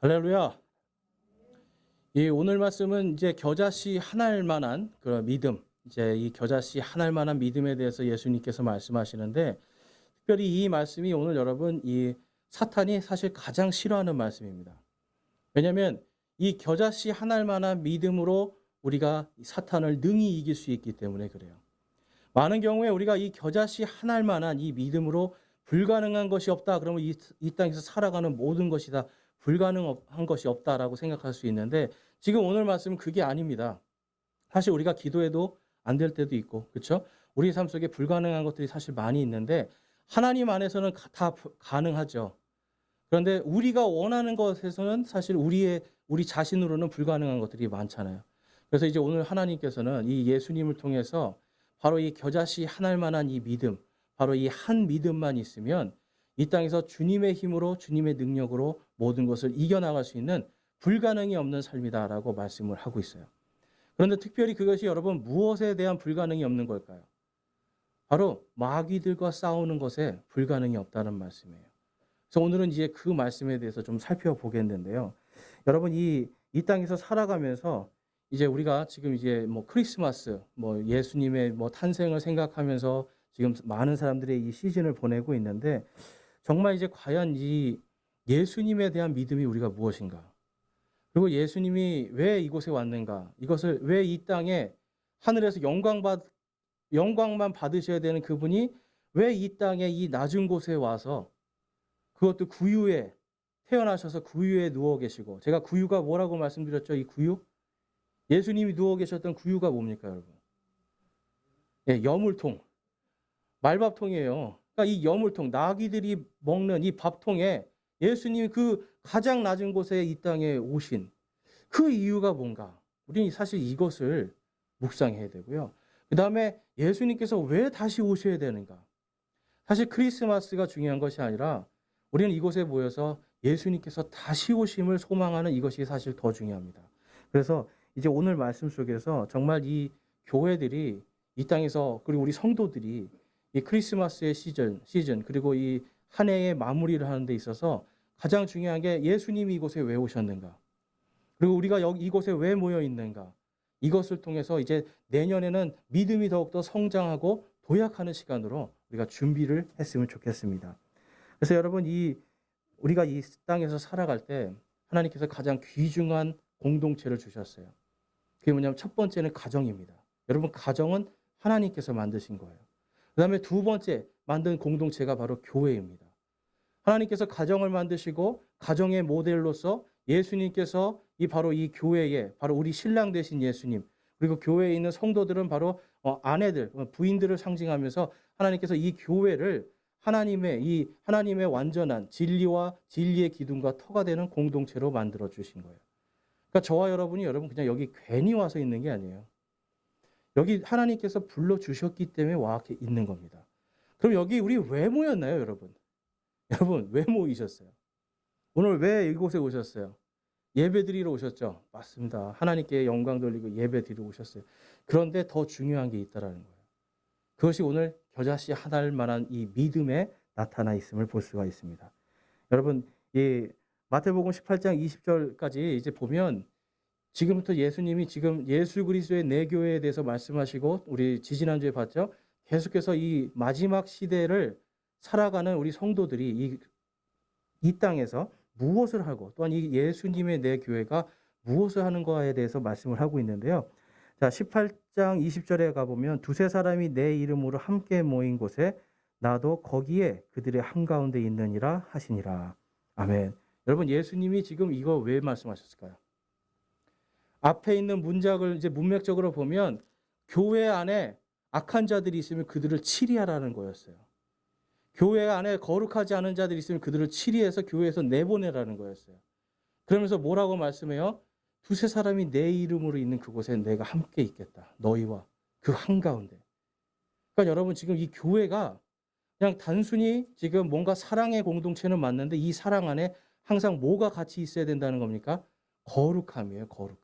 할렐루야. 이 오늘 말씀은 이제 겨자씨 하나일 만한 그런 믿음, 이제 이 겨자씨 하나일 만한 믿음에 대해서 예수님께서 말씀하시는데, 특별히 이 말씀이 오늘 여러분 이 사탄이 사실 가장 싫어하는 말씀입니다. 왜냐하면 이 겨자씨 하나일 만한 믿음으로 우리가 이 사탄을 능히 이길 수 있기 때문에 그래요. 많은 경우에 우리가 이 겨자씨 하나일 만한 이 믿음으로 불가능한 것이 없다. 그러면 이 땅에서 살아가는 모든 것이 다 불가능한 것이 없다라고 생각할 수 있는데, 지금 오늘 말씀은 그게 아닙니다. 사실 우리가 기도해도 안 될 때도 있고, 그렇죠? 우리 삶 속에 불가능한 것들이 사실 많이 있는데 하나님 안에서는 다 가능하죠. 그런데 우리가 원하는 것에서는 사실 우리 자신으로는 불가능한 것들이 많잖아요. 그래서 이제 오늘 하나님께서는 이 예수님을 통해서 바로 이 겨자씨 하나일 만한 이 믿음, 바로 이 한 믿음만 있으면 이 땅에서 주님의 힘으로 주님의 능력으로 모든 것을 이겨나갈 수 있는 불가능이 없는 삶이다라고 말씀을 하고 있어요. 그런데 특별히 그것이 여러분 무엇에 대한 불가능이 없는 걸까요? 바로 마귀들과 싸우는 것에 불가능이 없다는 말씀이에요. 그래서 오늘은 이제 그 말씀에 대해서 좀 살펴보겠는데요. 여러분 이 땅에서 살아가면서 이제 우리가 지금 이제 뭐 크리스마스, 뭐 예수님의 뭐 탄생을 생각하면서 지금 많은 사람들이 이 시즌을 보내고 있는데, 정말 이제 과연 이 예수님에 대한 믿음이 우리가 무엇인가? 그리고 예수님이 왜 이곳에 왔는가? 이것을 왜 이 땅에 하늘에서 영광만 받으셔야 되는 그분이 왜 이 땅에 이 낮은 곳에 와서, 그것도 구유에 태어나셔서 구유에 누워 계시고, 제가 구유가 뭐라고 말씀드렸죠? 이 구유? 예수님이 누워 계셨던 구유가 뭡니까, 여러분? 예, 여물통. 말밥통이에요. 그러니까 이 여물통, 나귀들이 먹는 이 밥통에 예수님이 그 가장 낮은 곳에 이 땅에 오신 그 이유가 뭔가? 우리는 사실 이것을 묵상해야 되고요. 그 다음에 예수님께서 왜 다시 오셔야 되는가? 사실 크리스마스가 중요한 것이 아니라 우리는 이곳에 모여서 예수님께서 다시 오심을 소망하는 이것이 사실 더 중요합니다. 그래서 이제 오늘 말씀 속에서 정말 이 교회들이 이 땅에서, 그리고 우리 성도들이 이 크리스마스의 시즌 그리고 이 한 해의 마무리를 하는 데 있어서 가장 중요한 게 예수님이 이곳에 왜 오셨는가? 그리고 우리가 이곳에 왜 모여 있는가? 이것을 통해서 이제 내년에는 믿음이 더욱더 성장하고 도약하는 시간으로 우리가 준비를 했으면 좋겠습니다. 그래서 여러분 우리가 이 땅에서 살아갈 때 하나님께서 가장 귀중한 공동체를 주셨어요. 그게 뭐냐면 첫 번째는 가정입니다. 여러분 가정은 하나님께서 만드신 거예요. 그 다음에 두 번째 만든 공동체가 바로 교회입니다. 하나님께서 가정을 만드시고 가정의 모델로서 예수님께서 바로 이 교회에 바로 우리 신랑 되신 예수님, 그리고 교회에 있는 성도들은 바로 아내들, 부인들을 상징하면서 하나님께서 이 교회를 하나님의 완전한 진리와 진리의 기둥과 터가 되는 공동체로 만들어 주신 거예요. 그러니까 저와 여러분이 그냥 여기 괜히 와서 있는 게 아니에요. 여기 하나님께서 불러 주셨기 때문에 와 있는 겁니다. 그럼 여기 우리 왜 모였나요, 여러분? 여러분 왜 모이셨어요? 오늘 왜 이곳에 오셨어요? 예배드리러 오셨죠? 맞습니다. 하나님께 영광 돌리고 예배드리러 오셨어요. 그런데 더 중요한 게 있다라는 거예요. 그것이 오늘 겨자씨 하나일 만한 이 믿음에 나타나 있음을 볼 수가 있습니다. 여러분, 이 마태복음 18장 20절까지 이제 보면 지금부터 예수님이 지금 예수 그리스도의 내교회에 대해서 말씀하시고, 우리 지지난주에 봤죠? 계속해서 이 마지막 시대를 살아가는 우리 성도들이 이 땅에서 무엇을 하고, 또한 이 예수님의 내교회가 무엇을 하는 거에 대해서 말씀을 하고 있는데요. 자, 18장 20절에 가보면 두세 사람이 내 이름으로 함께 모인 곳에 나도 거기에 그들의 한가운데 있느니라 하시니라. 아멘. 여러분, 예수님이 지금 이거 왜 말씀하셨을까요? 앞에 있는 문장을 이제 문맥적으로 보면 교회 안에 악한 자들이 있으면 그들을 치리하라는 거였어요. 교회 안에 거룩하지 않은 자들이 있으면 그들을 치리해서 교회에서 내보내라는 거였어요. 그러면서 뭐라고 말씀해요? 두세 사람이 내 이름으로 있는 그곳에 내가 함께 있겠다. 너희와 그 한가운데. 그러니까 여러분 지금 이 교회가 그냥 단순히 지금 뭔가 사랑의 공동체는 맞는데 이 사랑 안에 항상 뭐가 같이 있어야 된다는 겁니까? 거룩함이에요. 거룩함.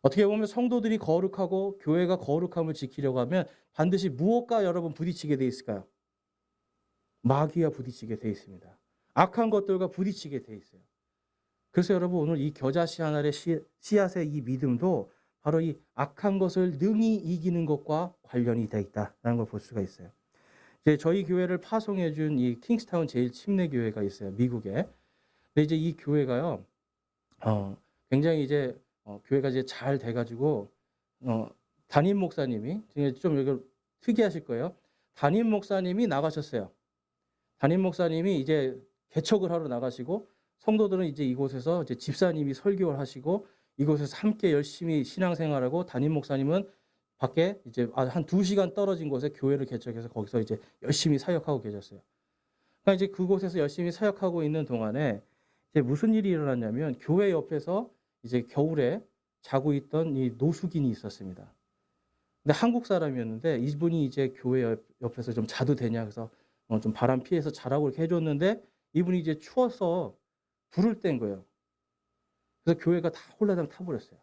어떻게 보면 성도들이 거룩하고 교회가 거룩함을 지키려고 하면 반드시 무엇과 여러분 부딪히게 돼 있을까요? 마귀와 부딪히게 돼 있습니다. 악한 것들과 부딪히게 돼 있어요. 그래서 여러분 오늘 이 겨자씨 하나의 씨앗의 이 믿음도 바로 이 악한 것을 능히 이기는 것과 관련이 되어 있다라는 걸 볼 수가 있어요. 이제 저희 교회를 파송해 준 이 킹스타운 제일 침례 교회가 있어요, 미국에. 근데 이제 이 교회가요. 굉장히 이제 교회가 이제 잘 돼 가지고 담임 목사님이 좀 이거 특이하실 거예요. 담임 목사님이 나가셨어요. 담임 목사님이 이제 개척을 하러 나가시고 성도들은 이제 이곳에서 이제 집사님이 설교를 하시고 이곳에서 함께 열심히 신앙생활하고 담임 목사님은 밖에 이제 한 2시간 떨어진 곳에 교회를 개척해서 거기서 이제 열심히 사역하고 계셨어요. 그러니까 이제 그곳에서 열심히 사역하고 있는 동안에 이제 무슨 일이 일어났냐면 교회 옆에서 이제 겨울에 자고 있던 이 노숙인이 있었습니다. 근데 한국 사람이었는데 이분이 이제 교회 옆에서 좀 자도 되냐 그래서 좀 바람 피해서 자라고 이렇게 해줬는데 이분이 이제 추워서 불을 뗀 거예요. 그래서 교회가 다 홀라당 타버렸어요.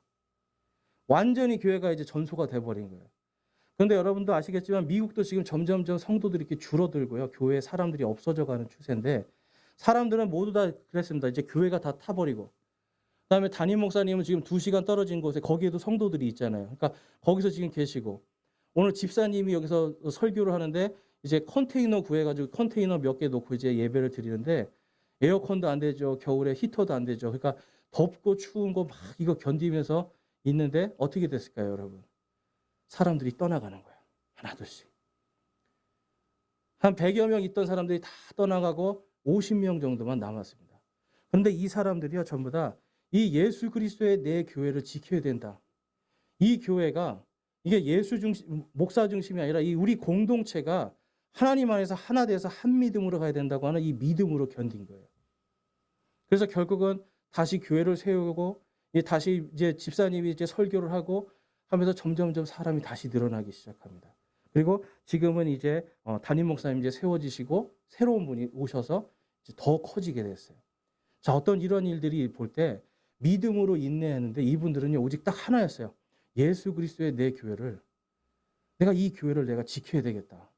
완전히 교회가 이제 전소가 돼버린 거예요. 그런데 여러분도 아시겠지만 미국도 지금 점점점 성도들이 이렇게 줄어들고요. 교회에 사람들이 없어져가는 추세인데 사람들은 모두 다 그랬습니다. 이제 교회가 다 타버리고 그다음에 담임 목사님은 지금 2시간 떨어진 곳에 거기에도 성도들이 있잖아요. 그러니까 거기서 지금 계시고 오늘 집사님이 여기서 설교를 하는데 이제 컨테이너 구해가지고 컨테이너 몇 개 놓고 이제 예배를 드리는데 에어컨도 안 되죠. 겨울에 히터도 안 되죠. 그러니까 덥고 추운 거 막 이거 견디면서 있는데 어떻게 됐을까요, 여러분? 사람들이 떠나가는 거예요. 하나둘씩. 한 100여 명 있던 사람들이 다 떠나가고 50명 정도만 남았습니다. 그런데 이 사람들이요, 전부 다 이 예수 그리스도의 내 교회를 지켜야 된다. 이 교회가 이게 예수 중심, 목사 중심이 아니라 이 우리 공동체가 하나님 안에서 하나 돼서 한 믿음으로 가야 된다고 하는 이 믿음으로 견딘 거예요. 그래서 결국은 다시 교회를 세우고 다시 이제 집사님이 이제 설교를 하고 하면서 점점점 사람이 다시 늘어나기 시작합니다. 그리고 지금은 이제 담임 목사님 이제 세워지시고 새로운 분이 오셔서 이제 더 커지게 됐어요. 자, 어떤 이런 일들이 볼 때 믿음으로 인내하는데 이분들은요 오직 딱 하나였어요. 예수 그리스도의 내 교회를 내가 이 교회를 내가 지켜야 되겠다.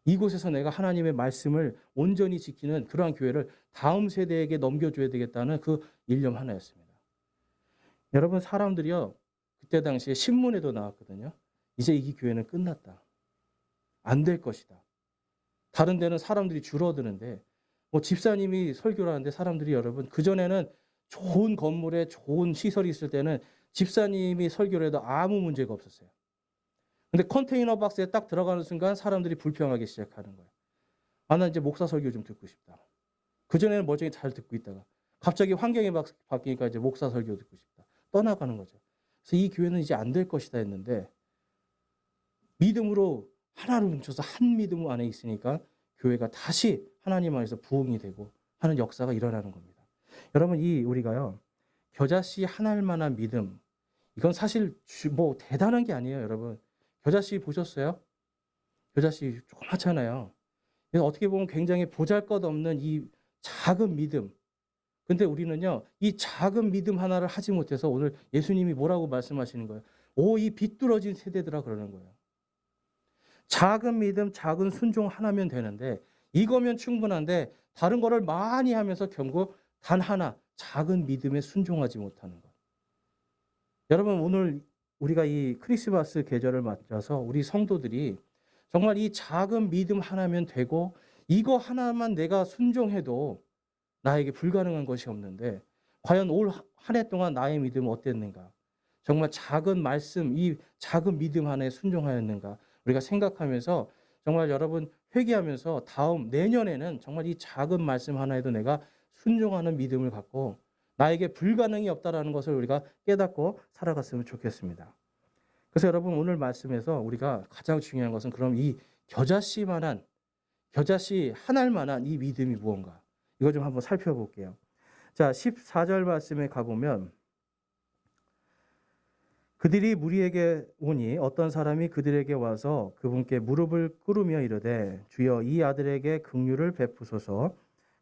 이곳에서 내가 하나님의 말씀을 온전히 지키는 그러한 교회를 다음 세대에게 넘겨줘야 되겠다는 그 일념 하나였습니다. 여러분 사람들이요 그때 당시에 신문에도 나왔거든요. 이제 이 교회는 끝났다. 안 될 것이다. 다른 데는 사람들이 줄어드는데 뭐 집사님이 설교를 하는데 사람들이 여러분 그전에는 좋은 건물에 좋은 시설이 있을 때는 집사님이 설교를 해도 아무 문제가 없었어요. 근데 컨테이너 박스에 딱 들어가는 순간 사람들이 불평하기 시작하는 거예요. 아, 나 이제 목사 설교 좀 듣고 싶다. 그전에는 멀쩡히 잘 듣고 있다가 갑자기 환경이 바뀌니까 이제 목사 설교 듣고 싶다. 떠나가는 거죠. 그래서 이 교회는 이제 안 될 것이다 했는데 믿음으로 하나를 뭉쳐서 한 믿음 안에 있으니까 교회가 다시 하나님 안에서 부흥이 되고 하는 역사가 일어나는 겁니다. 여러분 이 우리가요 겨자씨 하나만한 믿음 이건 사실 뭐 대단한 게 아니에요, 여러분. 겨자씨 보셨어요? 겨자씨 조그맣잖아요. 그래서 어떻게 보면 굉장히 보잘것없는 이 작은 믿음. 근데 우리는요 이 작은 믿음 하나를 하지 못해서 오늘 예수님이 뭐라고 말씀하시는 거예요? 오, 이 비뚤어진 세대들아 그러는 거예요. 작은 믿음, 작은 순종 하나면 되는데 이거면 충분한데 다른 거를 많이 하면서 결국 단 하나 작은 믿음에 순종하지 못하는 것. 여러분 오늘 우리가 이 크리스마스 계절을 맞춰서 우리 성도들이 정말 이 작은 믿음 하나면 되고 이거 하나만 내가 순종해도 나에게 불가능한 것이 없는데 과연 올 한 해 동안 나의 믿음은 어땠는가? 정말 작은 말씀, 이 작은 믿음 하나에 순종하였는가? 우리가 생각하면서 정말 여러분 회개하면서 다음 내년에는 정말 이 작은 말씀 하나에도 내가 순종하는 믿음을 갖고 나에게 불가능이 없다라는 것을 우리가 깨닫고 살아갔으면 좋겠습니다. 그래서 여러분 오늘 말씀에서 우리가 가장 중요한 것은 그럼 이 겨자씨 하나만한 이 믿음이 무언가? 이거 좀 한번 살펴볼게요. 자, 14절 말씀에 가보면 그들이 무리에게 오니 어떤 사람이 그들에게 와서 그분께 무릎을 꿇으며 이르되 주여 이 아들에게 긍휼을 베푸소서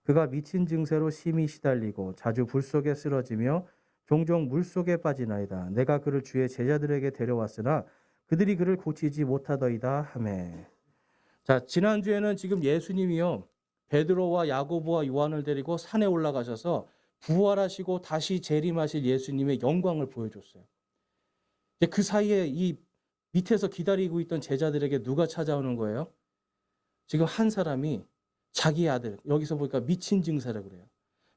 그가 미친 증세로 심히 시달리고 자주 불 속에 쓰러지며 종종 물 속에 빠지나이다. 내가 그를 주의 제자들에게 데려왔으나 그들이 그를 고치지 못하더이다 하매. 자, 지난주에는 지금 예수님이요 베드로와 야고보와 요한을 데리고 산에 올라가셔서 부활하시고 다시 재림하실 예수님의 영광을 보여줬어요. 이제 그 사이에 이 밑에서 기다리고 있던 제자들에게 누가 찾아오는 거예요? 지금 한 사람이 자기 아들, 여기서 보니까 미친 증세라고 그래요.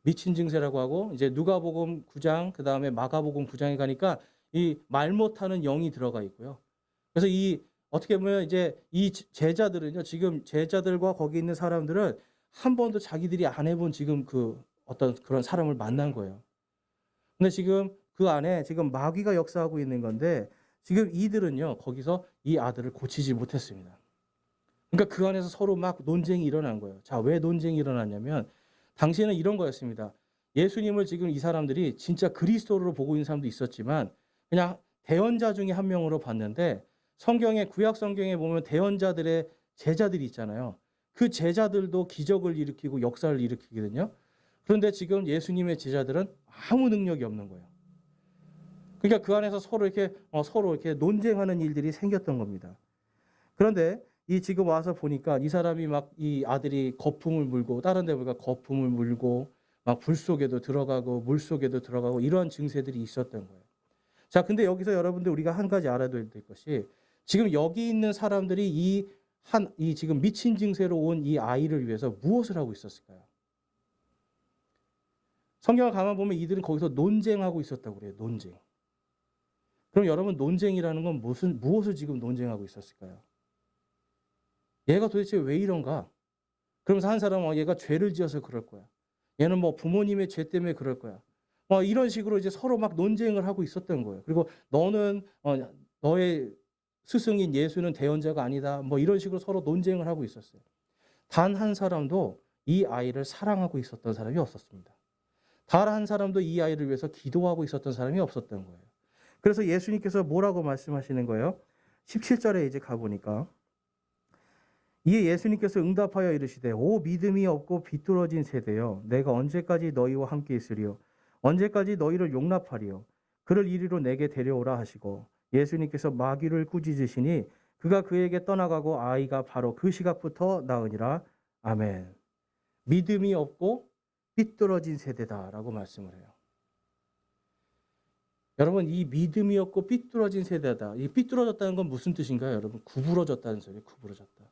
미친 증세라고 하고, 이제 누가복음 9장, 그 다음에 마가복음 9장에 가니까 이 말 못하는 영이 들어가 있고요. 그래서 이 어떻게 보면 이제 이 제자들은요, 지금 제자들과 거기 있는 사람들은 한 번도 자기들이 안 해본 지금 그 어떤 그런 사람을 만난 거예요. 근데 지금 그 안에 지금 마귀가 역사하고 있는 건데, 지금 이들은요, 거기서 이 아들을 고치지 못했습니다. 그러니까 그 안에서 서로 막 논쟁이 일어난 거예요. 자, 왜 논쟁이 일어났냐면, 당시에는 이런 거였습니다. 예수님을 지금 이 사람들이 진짜 그리스도로 보고 있는 사람도 있었지만, 그냥 대언자 중에 한 명으로 봤는데, 구약 성경에 보면 대언자들의 제자들이 있잖아요. 그 제자들도 기적을 일으키고 역사를 일으키거든요. 그런데 지금 예수님의 제자들은 아무 능력이 없는 거예요. 그러니까 그 안에서 서로 이렇게 논쟁하는 일들이 생겼던 겁니다. 그런데 이 지금 와서 보니까 이 사람이 막 이 아들이 거품을 물고, 다른 데 보니까 거품을 물고 막 불 속에도 들어가고 물 속에도 들어가고 이러한 증세들이 있었던 거예요. 자, 근데 여기서 여러분들 우리가 한 가지 알아둬야 될 것이, 지금 여기 있는 사람들이 이 지금 미친 증세로 온 이 아이를 위해서 무엇을 하고 있었을까요? 성경을 가만 보면 이들은 거기서 논쟁하고 있었다고 그래요. 논쟁. 그럼 여러분, 논쟁이라는 건 무엇을 지금 논쟁하고 있었을까요? 얘가 도대체 왜 이런가? 그러면서 한 사람은 얘가 죄를 지어서 그럴 거야. 얘는 뭐 부모님의 죄 때문에 그럴 거야. 이런 식으로 이제 서로 막 논쟁을 하고 있었던 거예요. 그리고 너는 너의 스승인 예수는 대언자가 아니다. 뭐 이런 식으로 서로 논쟁을 하고 있었어요. 단 한 사람도 이 아이를 사랑하고 있었던 사람이 없었습니다. 단 한 사람도 이 아이를 위해서 기도하고 있었던 사람이 없었던 거예요. 그래서 예수님께서 뭐라고 말씀하시는 거예요? 17절에 이제 가보니까, 이에 예수님께서 응답하여 이르시되, 오 믿음이 없고 비뚤어진 세대여, 내가 언제까지 너희와 함께 있으리요? 언제까지 너희를 용납하리요? 그를 이리로 내게 데려오라 하시고, 예수님께서 마귀를 꾸짖으시니 그가 그에게 떠나가고 아이가 바로 그 시각부터 나으니라. 아멘. 믿음이 없고 삐뚤어진 세대다라고 말씀을 해요. 여러분, 이 믿음이 없고 삐뚤어진 세대다. 이 삐뚤어졌다는 건 무슨 뜻인가요? 여러분, 구부러졌다는 소리예요. 구부러졌다.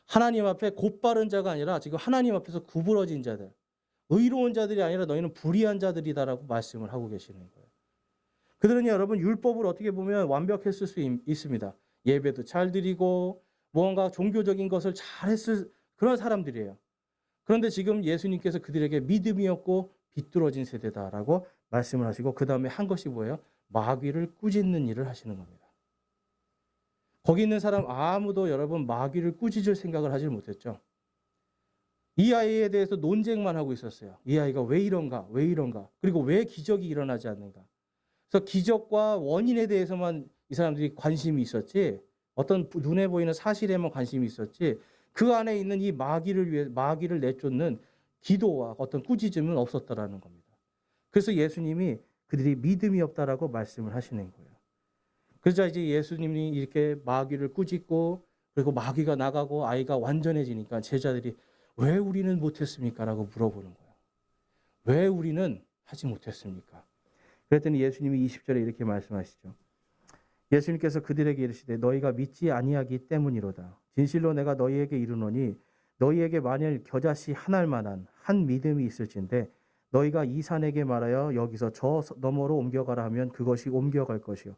하나님 앞에 곧바른 자가 아니라 지금 하나님 앞에서 구부러진 자들, 의로운 자들이 아니라 너희는 불의한 자들이다라고 말씀을 하고 계시는 거예요. 그들은 여러분 율법을 어떻게 보면 완벽했을 수 있습니다. 예배도 잘 드리고 무언가 종교적인 것을 잘했을 그런 사람들이에요. 그런데 지금 예수님께서 그들에게 믿음이 없고 비뚤어진 세대다라고 말씀을 하시고, 그 다음에 한 것이 뭐예요? 마귀를 꾸짖는 일을 하시는 겁니다. 거기 있는 사람 아무도 여러분 마귀를 꾸짖을 생각을 하지 못했죠. 이 아이에 대해서 논쟁만 하고 있었어요. 이 아이가 왜 이런가? 왜 이런가? 그리고 왜 기적이 일어나지 않는가? 그래서 기적과 원인에 대해서만 이 사람들이 관심이 있었지, 어떤 눈에 보이는 사실에만 관심이 있었지, 그 안에 있는 이 마귀를 내쫓는 기도와 어떤 꾸짖음은 없었다라는 겁니다. 그래서 예수님이 그들이 믿음이 없다라고 말씀을 하시는 거예요. 그러자 이제 예수님이 이렇게 마귀를 꾸짖고, 그리고 마귀가 나가고 아이가 완전해지니까 제자들이 왜 우리는 못했습니까? 라고 물어보는 거예요. 왜 우리는 하지 못했습니까? 그랬더니 예수님이 20절에 이렇게 말씀하시죠. 예수님께서 그들에게 이르시되, 너희가 믿지 아니하기 때문이로다. 진실로 내가 너희에게 이르노니 너희에게 만일 겨자씨 한 알만한 한 믿음이 있을진데 너희가 이 산에게 말하여 여기서 저 너머로 옮겨가라 하면 그것이 옮겨갈 것이요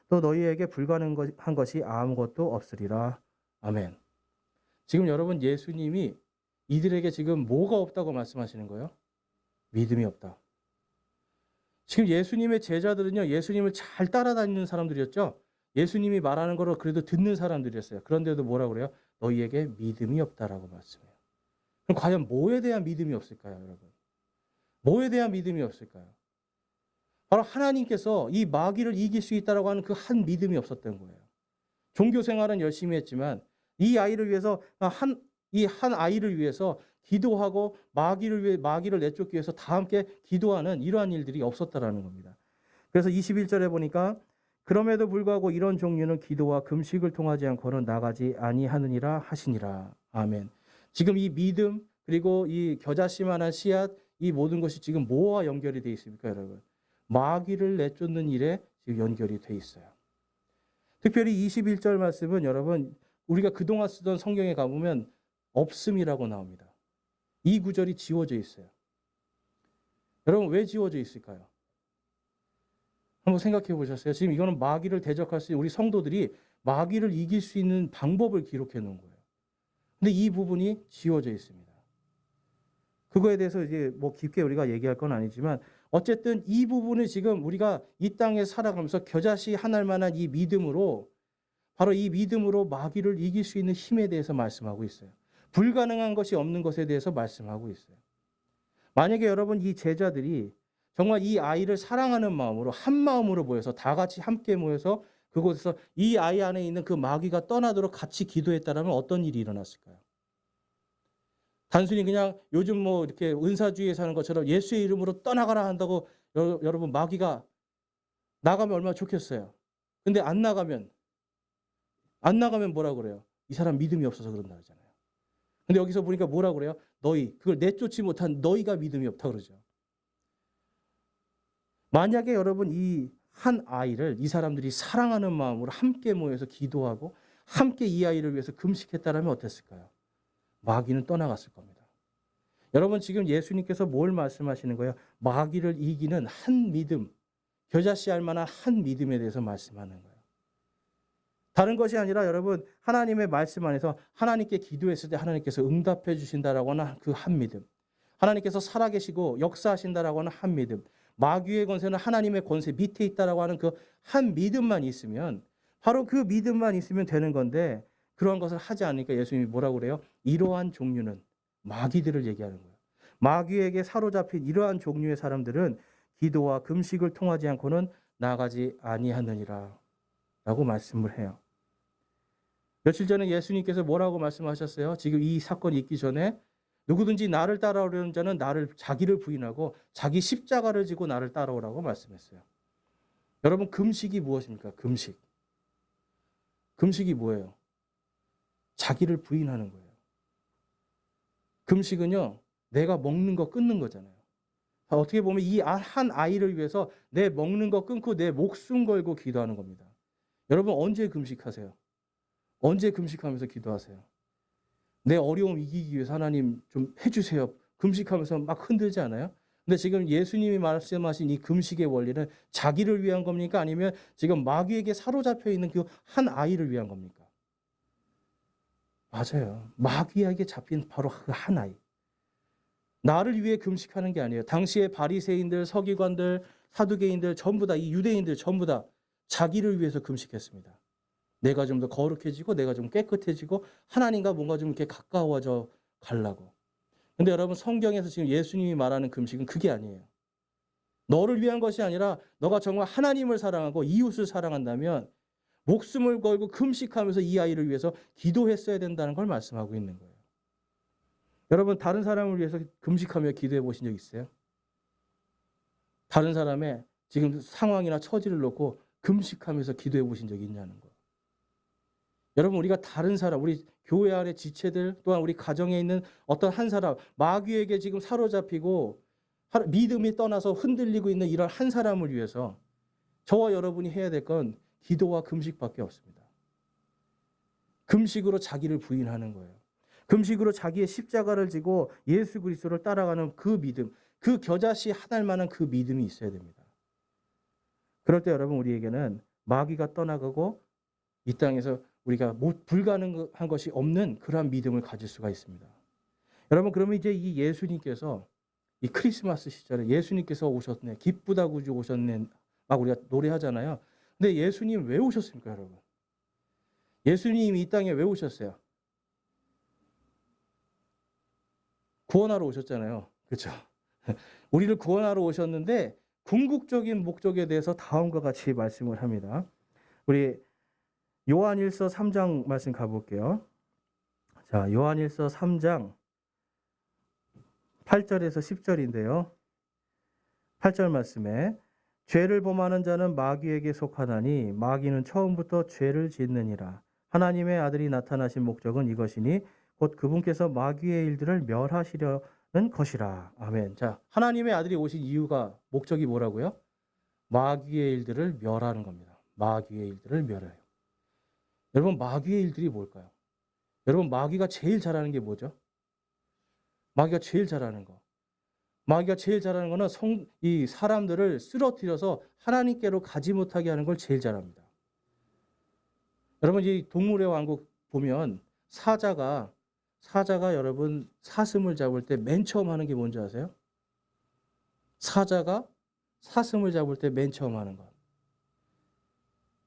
또 너희에게 불가능한 것이 아무것도 없으리라. 아멘. 지금 여러분, 예수님이 이들에게 지금 뭐가 없다고 말씀하시는 거예요? 믿음이 없다. 지금 예수님의 제자들은요, 예수님을 잘 따라다니는 사람들이었죠. 예수님이 말하는 거를 그래도 듣는 사람들이었어요. 그런데도 뭐라고 그래요? 너희에게 믿음이 없다라고 말씀해요. 그럼 과연 뭐에 대한 믿음이 없을까요, 여러분? 뭐에 대한 믿음이 없을까요? 바로 하나님께서 이 마귀를 이길 수 있다라고 하는 그 한 믿음이 없었던 거예요. 종교 생활은 열심히 했지만 이 아이를 위해서 이 한 아이를 위해서 기도하고 마귀를 내쫓기 위해서 다 함께 기도하는 이러한 일들이 없었다라는 겁니다. 그래서 21절에 보니까 그럼에도 불구하고 이런 종류는 기도와 금식을 통하지 않고는 나가지 아니하느니라 하시니라. 아멘. 지금 이 믿음, 그리고 이 겨자씨만한 씨앗, 이 모든 것이 지금 뭐와 연결이 돼 있습니까, 여러분? 마귀를 내쫓는 일에 지금 연결이 돼 있어요. 특별히 21절 말씀은 여러분 우리가 그동안 쓰던 성경에 가보면 없음이라고 나옵니다. 이 구절이 지워져 있어요. 여러분 왜 지워져 있을까요? 한번 생각해 보셨어요? 지금 이거는 마귀를 대적할 수 있는 우리 성도들이 마귀를 이길 수 있는 방법을 기록해 놓은 거예요. 근데 이 부분이 지워져 있습니다. 그거에 대해서 이제 뭐 깊게 우리가 얘기할 건 아니지만 어쨌든 이 부분을 지금 우리가 이 땅에 살아가면서 겨자씨 하나일 만한 이 믿음으로 바로 이 믿음으로 마귀를 이길 수 있는 힘에 대해서 말씀하고 있어요. 불가능한 것이 없는 것에 대해서 말씀하고 있어요. 만약에 여러분 이 제자들이 정말 이 아이를 사랑하는 마음으로 한 마음으로 모여서 다 같이 함께 모여서 그곳에서 이 아이 안에 있는 그 마귀가 떠나도록 같이 기도했다라면 어떤 일이 일어났을까요? 단순히 그냥 요즘 뭐 이렇게 은사주의에 사는 것처럼 예수의 이름으로 떠나가라 한다고 여러분 마귀가 나가면 얼마나 좋겠어요. 근데 안 나가면 뭐라 그래요? 이 사람 믿음이 없어서 그런다 그러잖아요. 근데 여기서 보니까 뭐라 그래요? 너희, 그걸 내쫓지 못한 너희가 믿음이 없다 그러죠. 만약에 여러분 이 한 아이를 이 사람들이 사랑하는 마음으로 함께 모여서 기도하고 함께 이 아이를 위해서 금식했다라면 어땠을까요? 마귀는 떠나갔을 겁니다. 여러분 지금 예수님께서 뭘 말씀하시는 거예요? 마귀를 이기는 한 믿음, 겨자씨 할 만한 한 믿음에 대해서 말씀하는 거예요. 다른 것이 아니라 여러분 하나님의 말씀 안에서 하나님께 기도했을 때 하나님께서 응답해 주신다라고 하는 그 한 믿음, 하나님께서 살아계시고 역사하신다라고 하는 한 믿음, 마귀의 권세는 하나님의 권세 밑에 있다라고 하는 그 한 믿음만 있으면 바로 그 믿음만 있으면 되는 건데 그러한 것을 하지 않으니까 예수님이 뭐라고 그래요? 이러한 종류는 마귀들을 얘기하는 거예요. 마귀에게 사로잡힌 이러한 종류의 사람들은 기도와 금식을 통하지 않고는 나가지 아니하느니라 라고 말씀을 해요. 며칠 전에 예수님께서 뭐라고 말씀하셨어요? 지금 이 사건이 있기 전에 누구든지 나를 따라오려는 자는 자기를 부인하고 자기 십자가를 지고 나를 따라오라고 말씀했어요. 여러분 금식이 무엇입니까? 금식이 뭐예요? 자기를 부인하는 거예요. 금식은요, 내가 먹는 거 끊는 거잖아요. 어떻게 보면 이 한 아이를 위해서 내 먹는 거 끊고 내 목숨 걸고 기도하는 겁니다. 여러분 언제 금식하세요? 언제 금식하면서 기도하세요? 내 어려움 이기기 위해서 하나님 좀 해주세요. 금식하면서 막 흔들지 않아요? 근데 지금 예수님이 말씀하신 이 금식의 원리는 자기를 위한 겁니까? 아니면 지금 마귀에게 사로잡혀 있는 그 한 아이를 위한 겁니까? 맞아요. 마귀에게 잡힌 바로 그 한 아이. 나를 위해 금식하는 게 아니에요. 당시에 바리새인들, 서기관들, 사두개인들 전부 다 이 유대인들 전부 다 자기를 위해서 금식했습니다. 내가 좀 더 거룩해지고 내가 좀 깨끗해지고 하나님과 뭔가 좀 이렇게 가까워져 가려고. 근데 여러분 성경에서 지금 예수님이 말하는 금식은 그게 아니에요. 너를 위한 것이 아니라 너가 정말 하나님을 사랑하고 이웃을 사랑한다면 목숨을 걸고 금식하면서 이 아이를 위해서 기도했어야 된다는 걸 말씀하고 있는 거예요. 여러분 다른 사람을 위해서 금식하며 기도해 보신 적 있어요? 다른 사람의 지금 상황이나 처지를 놓고 금식하면서 기도해 보신 적이 있냐는 거. 여러분 우리가 다른 사람, 우리 교회 안의 지체들 또한 우리 가정에 있는 어떤 한 사람, 마귀에게 지금 사로잡히고 믿음이 떠나서 흔들리고 있는 이런 한 사람을 위해서 저와 여러분이 해야 될 건 기도와 금식밖에 없습니다. 금식으로 자기를 부인하는 거예요. 금식으로 자기의 십자가를 지고 예수 그리스도를 따라가는 그 믿음, 그 겨자씨 하나일 만한 그 믿음이 있어야 됩니다. 그럴 때 여러분 우리에게는 마귀가 떠나가고 이 땅에서 우리가 불가능한 것이 없는 그러한 믿음을 가질 수가 있습니다. 여러분 그러면 이제 이 예수님께서 이 크리스마스 시절에 예수님께서 오셨네, 기쁘다 구주 오셨네 막 우리가 노래하잖아요. 근데 예수님 왜 오셨습니까, 여러분? 예수님이 이 땅에 왜 오셨어요? 구원하러 오셨잖아요. 그렇죠? 우리를 구원하러 오셨는데 궁극적인 목적에 대해서 다음과 같이 말씀을 합니다. 우리 요한일서 3장 말씀 가볼게요. 자, 요한일서 3장 8절에서 10절인데요. 8절 말씀에 죄를 범하는 자는 마귀에게 속하나니 마귀는 처음부터 죄를 짓느니라. 하나님의 아들이 나타나신 목적은 이것이니 곧 그분께서 마귀의 일들을 멸하시려 것이라. 아멘. 자, 하나님의 아들이 오신 이유가 목적이 뭐라고요? 마귀의 일들을 멸하는 겁니다. 마귀의 일들을 멸해요. 여러분, 마귀의 일들이 뭘까요? 여러분, 마귀가 제일 잘하는 게 뭐죠? 마귀가 제일 잘하는 거. 마귀가 제일 잘하는 거는 이 사람들을 쓰러뜨려서 하나님께로 가지 못하게 하는 걸 제일 잘합니다. 여러분, 이 동물의 왕국 보면 사자가 여러분 사슴을 잡을 때 맨 처음 하는 게 뭔지 아세요? 사자가 사슴을 잡을 때 맨 처음 하는 것.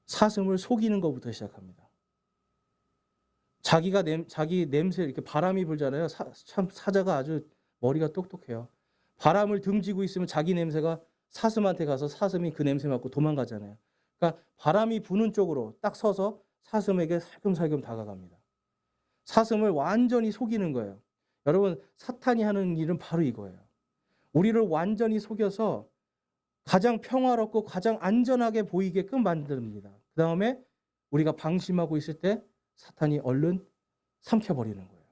사슴을 속이는 것부터 시작합니다. 자기 냄새, 이렇게 바람이 불잖아요. 참 사자가 아주 머리가 똑똑해요. 바람을 등지고 있으면 자기 냄새가 사슴한테 가서 사슴이 그 냄새 맡고 도망가잖아요. 그러니까 바람이 부는 쪽으로 딱 서서 사슴에게 살금살금 다가갑니다. 사슴을 완전히 속이는 거예요. 여러분, 사탄이 하는 일은 바로 이거예요. 우리를 완전히 속여서 가장 평화롭고 가장 안전하게 보이게끔 만듭니다. 그 다음에 우리가 방심하고 있을 때 사탄이 얼른 삼켜버리는 거예요.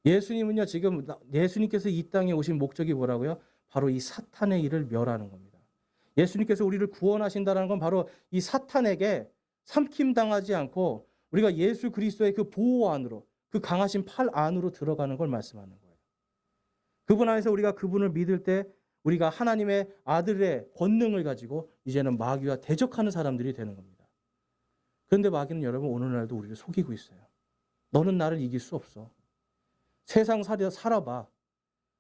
예수님은요, 지금 예수님께서 이 땅에 오신 목적이 뭐라고요? 바로 이 사탄의 일을 멸하는 겁니다. 예수님께서 우리를 구원하신다는 건 바로 이 사탄에게 삼킴당하지 않고 우리가 예수 그리스도의 그 보호 안으로, 그 강하신 팔 안으로 들어가는 걸 말씀하는 거예요. 그분 안에서 우리가 그분을 믿을 때 우리가 하나님의 아들의 권능을 가지고 이제는 마귀와 대적하는 사람들이 되는 겁니다. 그런데 마귀는 여러분 오늘날도 우리를 속이고 있어요. 너는 나를 이길 수 없어. 세상 살아봐.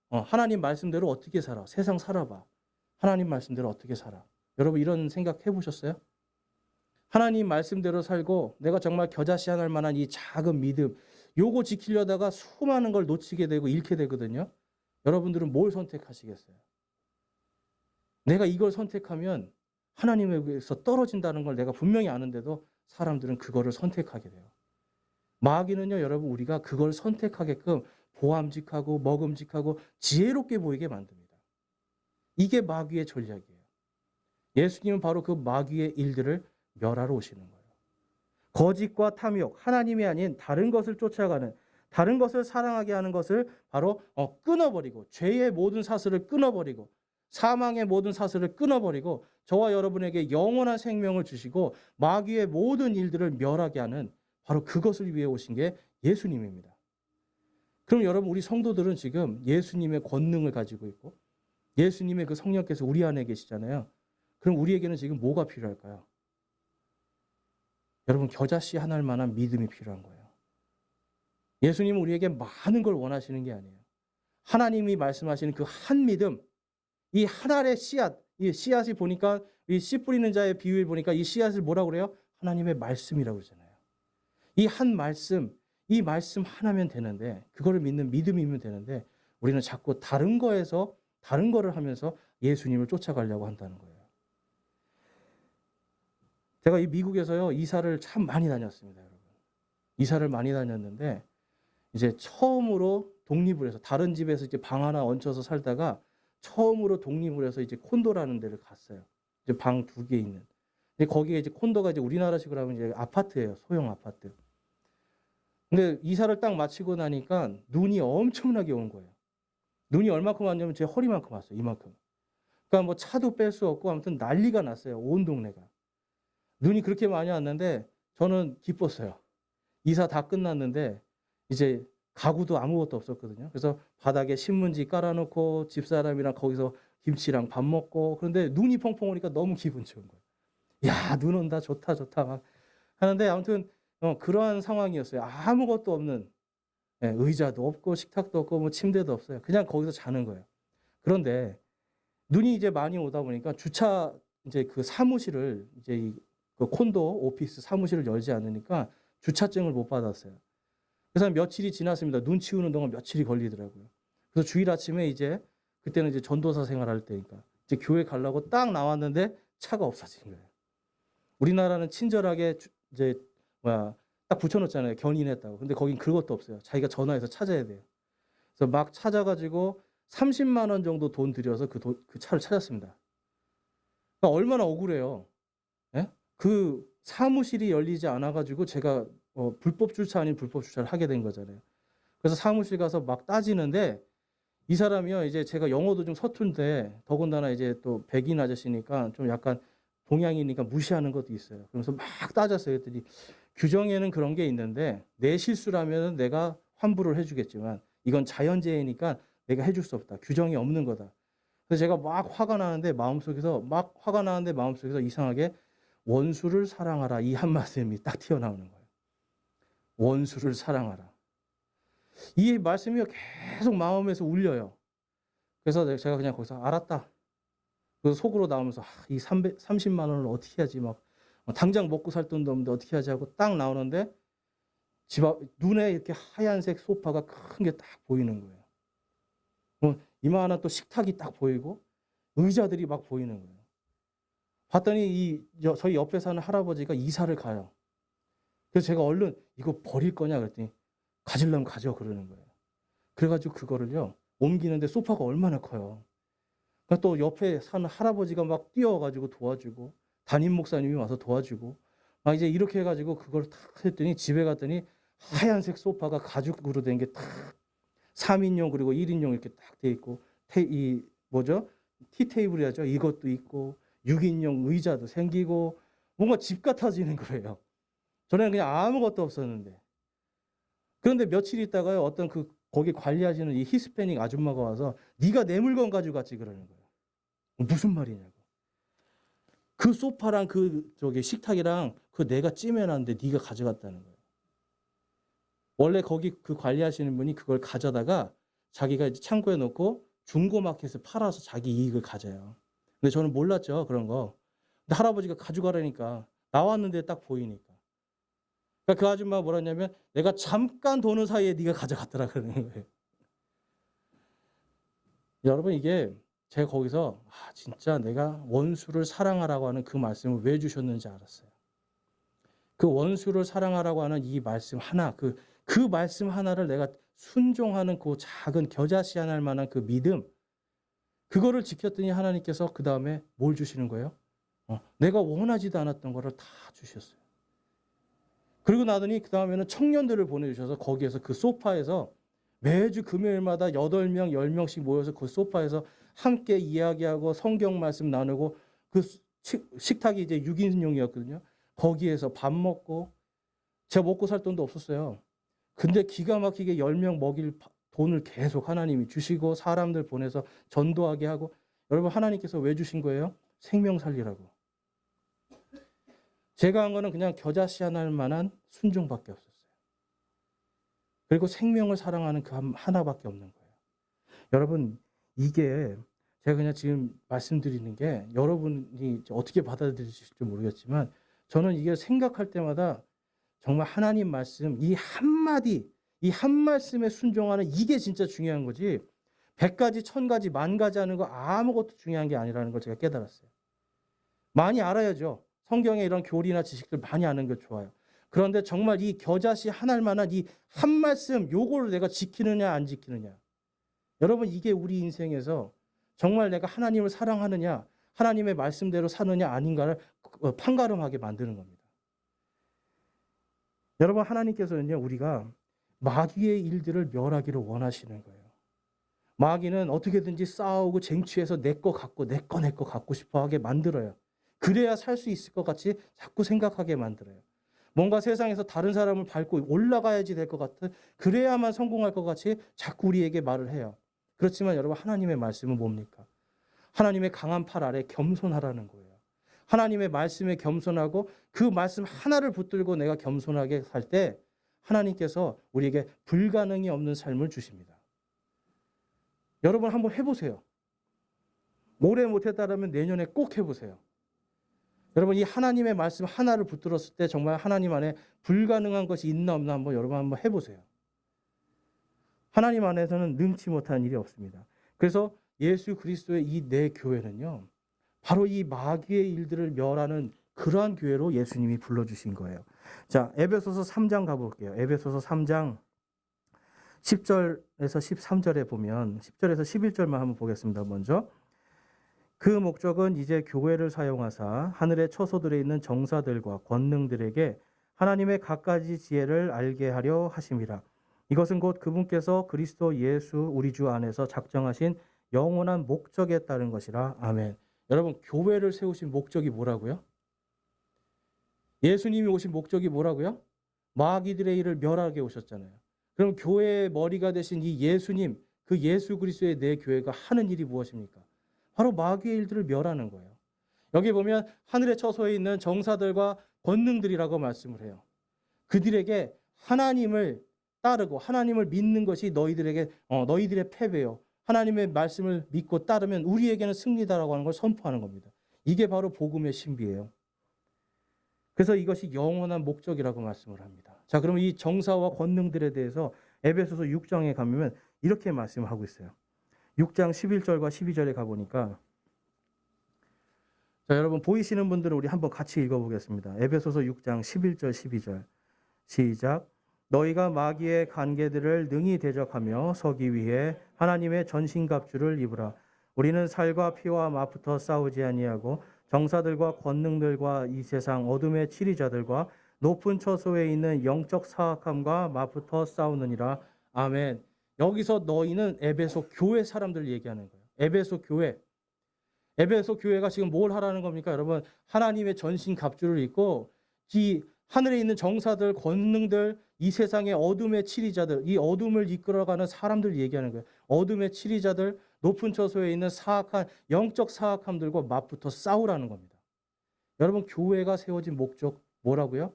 하나님 말씀대로 어떻게 살아? 세상 살아봐. 하나님 말씀대로 어떻게 살아? 여러분 이런 생각 해보셨어요? 하나님 말씀대로 살고 내가 정말 겨자씨할 만한 이 작은 믿음, 요거 지키려다가 수많은 걸 놓치게 되고 잃게 되거든요. 여러분들은 뭘 선택하시겠어요? 내가 이걸 선택하면 하나님에게서 떨어진다는 걸 내가 분명히 아는데도 사람들은 그거를 선택하게 돼요. 마귀는요, 여러분 우리가 그걸 선택하게끔 보암직하고 먹음직하고 지혜롭게 보이게 만듭니다. 이게 마귀의 전략이에요. 예수님은 바로 그 마귀의 일들을 멸하러 오시는 거예요. 거짓과 탐욕, 하나님이 아닌 다른 것을 쫓아가는, 다른 것을 사랑하게 하는 것을 바로 끊어버리고, 죄의 모든 사슬을 끊어버리고, 사망의 모든 사슬을 끊어버리고 저와 여러분에게 영원한 생명을 주시고 마귀의 모든 일들을 멸하게 하는 바로 그것을 위해 오신 게 예수님입니다. 그럼 여러분 우리 성도들은 지금 예수님의 권능을 가지고 있고 예수님의 그 성령께서 우리 안에 계시잖아요. 그럼 우리에게는 지금 뭐가 필요할까요? 여러분 겨자씨 하나일 만한 믿음이 필요한 거예요. 예수님은 우리에게 많은 걸 원하시는 게 아니에요. 하나님이 말씀하시는 그 한 믿음, 이 한 알의 씨앗, 이 씨앗이 보니까 이 씨 뿌리는 자의 비유를 보니까 이 씨앗을 뭐라고 그래요? 하나님의 말씀이라고 그러잖아요. 이 한 말씀, 이 말씀 하나면 되는데 그거를 믿는 믿음이면 되는데 우리는 자꾸 다른 거에서 다른 거를 하면서 예수님을 쫓아가려고 한다는 거예요. 제가 이 미국에서요 이사를 참 많이 다녔습니다, 여러분. 이사를 많이 다녔는데 이제 처음으로 독립을 해서 다른 집에서 이제 방 하나 얹혀서 살다가 처음으로 독립을 해서 이제 콘도라는 데를 갔어요. 이제 방 2개 있는. 근데 거기에 이제 콘도가 이제 우리나라식으로 하면 이제 아파트예요. 소형 아파트. 근데 이사를 딱 마치고 나니까 눈이 엄청나게 온 거예요. 눈이 얼마큼 왔냐면 제 허리만큼 왔어요. 이만큼. 그러니까 뭐 차도 뺄 수 없고 아무튼 난리가 났어요. 온 동네가. 눈이 그렇게 많이 왔는데 저는 기뻤어요. 이사 다 끝났는데 이제 가구도 아무것도 없었거든요. 그래서 바닥에 신문지 깔아놓고 집사람이랑 거기서 김치랑 밥 먹고 그런데 눈이 펑펑 오니까 너무 기분 좋은 거예요. 야, 눈 온다. 좋다 좋다 막 하는데 아무튼 그러한 상황이었어요. 아무것도 없는 의자도 없고 식탁도 없고 뭐 침대도 없어요. 그냥 거기서 자는 거예요. 그런데 눈이 이제 많이 오다 보니까 주차 이제 그 사무실을 이제 그 콘도 오피스 사무실을 열지 않으니까 주차증을 못 받았어요. 그래서 며칠이 지났습니다. 눈 치우는 동안 며칠이 걸리더라고요. 그래서 주일 아침에 이제 그때는 이제 전도사 생활할 때니까 이제 교회 가려고 딱 나왔는데 차가 없어진 거예요. 우리나라는 친절하게 이제 딱 붙여놓잖아요. 견인했다고. 근데 거긴 그것도 없어요. 자기가 전화해서 찾아야 돼요. 그래서 막 찾아가지고 30만 원 정도 돈 들여서 그 차를 찾았습니다. 그러니까 얼마나 억울해요. 예? 그 사무실이 열리지 않아가지고 제가 불법 주차 아닌 불법 주차를 하게 된 거잖아요. 그래서 사무실 가서 막 따지는데 이 사람이요, 이제 제가 영어도 좀 서툰데 더군다나 이제 또 백인 아저씨니까 좀 약간 동양이니까 무시하는 것도 있어요. 그러면서 막 따졌어요. 그랬더니 규정에는 그런 게 있는데 내 실수라면 내가 환불을 해주겠지만 이건 자연재해니까 내가 해줄 수 없다. 규정이 없는 거다. 그래서 제가 막 화가 나는데 마음속에서 이상하게 원수를 사랑하라 이 한 말씀이 딱 튀어나오는 거예요. 원수를 사랑하라. 이 말씀이 계속 마음에서 울려요. 그래서 제가 그냥 거기서 알았다. 그래서 속으로 나오면서 이 30만 원을 어떻게 하지 막 당장 먹고 살 돈도 없는데 어떻게 하지 하고 딱 나오는데 집 앞 눈에 이렇게 하얀색 소파가 큰 게 딱 보이는 거예요. 이만한 또 식탁이 딱 보이고 의자들이 막 보이는 거예요. 봤더니 저희 옆에 사는 할아버지가 이사를 가요. 그래서 제가 얼른 이거 버릴 거냐 그랬더니 가지려면 가져 그러는 거예요. 그래가지고 그거를요 옮기는데 소파가 얼마나 커요. 그러니까 또 옆에 사는 할아버지가 막 뛰어가지고 도와주고 담임 목사님이 와서 도와주고 막 이제 이렇게 해가지고 그걸 탁 했더니 집에 갔더니 하얀색 소파가 가죽으로 된 게 탁 3인용 그리고 1인용 이렇게 딱 돼 있고 이 뭐죠? 티테이블이라죠. 이것도 있고 6인용 의자도 생기고 뭔가 집 같아지는 거예요. 저는 그냥 아무것도 없었는데. 그런데 며칠 있다가요. 어떤 거기 관리하시는 이 히스패닉 아줌마가 와서 네가 내 물건 가져갔지 그러는 거예요. 무슨 말이냐고. 그 소파랑 저기 식탁이랑 내가 찜해놨는데 네가 가져갔다는 거예요. 원래 거기 관리하시는 분이 그걸 가져다가 자기가 이제 창고에 넣고 중고마켓에 팔아서 자기 이익을 가져요. 근데 저는 몰랐죠 그런 거. 근데 할아버지가 가져가라니까 나왔는데 딱 보이니까. 그러니까 그 아줌마가 뭐라 했냐면 내가 잠깐 도는 사이에 네가 가져갔더라 그러는 거예요. 여러분 이게 제가 거기서 진짜 내가 원수를 사랑하라고 하는 그 말씀을 왜 주셨는지 알았어요. 그 원수를 사랑하라고 하는 이 말씀 하나 그 말씀 하나를 내가 순종하는 그 작은 겨자씨 하나 할 만한 그 믿음 그거를 지켰더니 하나님께서 그 다음에 뭘 주시는 거예요? 내가 원하지도 않았던 거를 다 주셨어요. 그리고 나더니 그 다음에는 청년들을 보내주셔서 거기에서 그 소파에서 매주 금요일마다 8명, 10명씩 모여서 그 소파에서 함께 이야기하고 성경 말씀 나누고 그 식탁이 이제 6인용이었거든요. 거기에서 밥 먹고 제가 먹고 살 돈도 없었어요. 근데 기가 막히게 10명 먹일 돈을 계속 하나님이 주시고 사람들 보내서 전도하게 하고 여러분 하나님께서 왜 주신 거예요? 생명 살리라고. 제가 한 거는 그냥 겨자씨 하나 할 만한 순종밖에 없었어요. 그리고 생명을 사랑하는 그 하나밖에 없는 거예요. 여러분 이게 제가 그냥 지금 말씀드리는 게 여러분이 어떻게 받아들이실지 모르겠지만 저는 이게 생각할 때마다 정말 하나님 말씀 이 한마디 이 한 말씀에 순종하는 이게 진짜 중요한 거지 100가지 1000가지 10,000가지 하는 거 아무것도 중요한 게 아니라는 걸 제가 깨달았어요. 많이 알아야죠. 성경에 이런 교리나 지식들 많이 아는 게 좋아요. 그런데 정말 이 겨자씨 하나일 만한 이 한 말씀 요거를 내가 지키느냐 안 지키느냐 여러분 이게 우리 인생에서 정말 내가 하나님을 사랑하느냐 하나님의 말씀대로 사느냐 아닌가를 판가름하게 만드는 겁니다. 여러분 하나님께서는요 우리가 마귀의 일들을 멸하기를 원하시는 거예요. 마귀는 어떻게든지 싸우고 쟁취해서 내 거 갖고 싶어 하게 만들어요. 그래야 살 수 있을 것 같이 자꾸 생각하게 만들어요. 뭔가 세상에서 다른 사람을 밟고 올라가야지 될 것 같은 그래야만 성공할 것 같이 자꾸 우리에게 말을 해요. 그렇지만 여러분 하나님의 말씀은 뭡니까? 하나님의 강한 팔 아래 겸손하라는 거예요. 하나님의 말씀에 겸손하고 그 말씀 하나를 붙들고 내가 겸손하게 살 때 하나님께서 우리에게 불가능이 없는 삶을 주십니다. 여러분 한번 해보세요. 올해 못했다면 내년에 꼭 해보세요. 여러분 이 하나님의 말씀 하나를 붙들었을 때 정말 하나님 안에 불가능한 것이 있나 없나 여러분 한번 해보세요. 하나님 안에서는 능치 못한 일이 없습니다. 그래서 예수 그리스도의 이 내 교회는요. 바로 이 마귀의 일들을 멸하는 그러한 교회로 예수님이 불러주신 거예요. 자, 에베소서 3장 가볼게요. 에베소서 3장 10절에서 13절에 보면 10절에서 11절만 한번 보겠습니다. 먼저 그 목적은 이제 교회를 사용하사 하늘의 처소들에 있는 정사들과 권능들에게 하나님의 갖가지 지혜를 알게 하려 하심이라. 이것은 곧 그분께서 그리스도 예수 우리 주 안에서 작정하신 영원한 목적에 따른 것이라. 아멘. 여러분, 교회를 세우신 목적이 뭐라고요? 예수님이 오신 목적이 뭐라고요? 마귀들의 일을 멸하게 오셨잖아요. 그럼 교회의 머리가 되신 이 예수님, 그 예수 그리스도의 내 교회가 하는 일이 무엇입니까? 바로 마귀의 일들을 멸하는 거예요. 여기 보면 하늘에 처소에 있는 정사들과 권능들이라고 말씀을 해요. 그들에게 하나님을 따르고 하나님을 믿는 것이 너희들의 패배요. 하나님의 말씀을 믿고 따르면 우리에게는 승리다라고 하는 걸 선포하는 겁니다. 이게 바로 복음의 신비예요. 그래서 이것이 영원한 목적이라고 말씀을 합니다. 자, 그러면 이 정사와 권능들에 대해서 에베소서 6장에 가면 이렇게 말씀하고 있어요. 6장 11절과 12절에 가보니까, 자, 여러분 보이시는 분들은 우리 한번 같이 읽어보겠습니다. 에베소서 6장 11절 12절 시작. 너희가 마귀의 관계들을 능히 대적하며 서기 위해 하나님의 전신갑주를 입으라. 우리는 살과 피와 맞붙어 싸우지 아니하고 정사들과 권능들과 이 세상 어둠의 치리자들과 높은 처소에 있는 영적 사악함과 맞붙어 싸우느니라. 아멘. 여기서 너희는 에베소 교회 사람들 얘기하는 거예요. 에베소 교회. 에베소 교회가 지금 뭘 하라는 겁니까? 여러분, 하나님의 전신 갑주를 입고 이 하늘에 있는 정사들, 권능들, 이 세상의 어둠의 치리자들, 이 어둠을 이끌어가는 사람들 얘기하는 거예요. 어둠의 치리자들, 높은 처소에 있는 사악한 영적 사악함들과 맞붙어 싸우라는 겁니다. 여러분, 교회가 세워진 목적 뭐라고요?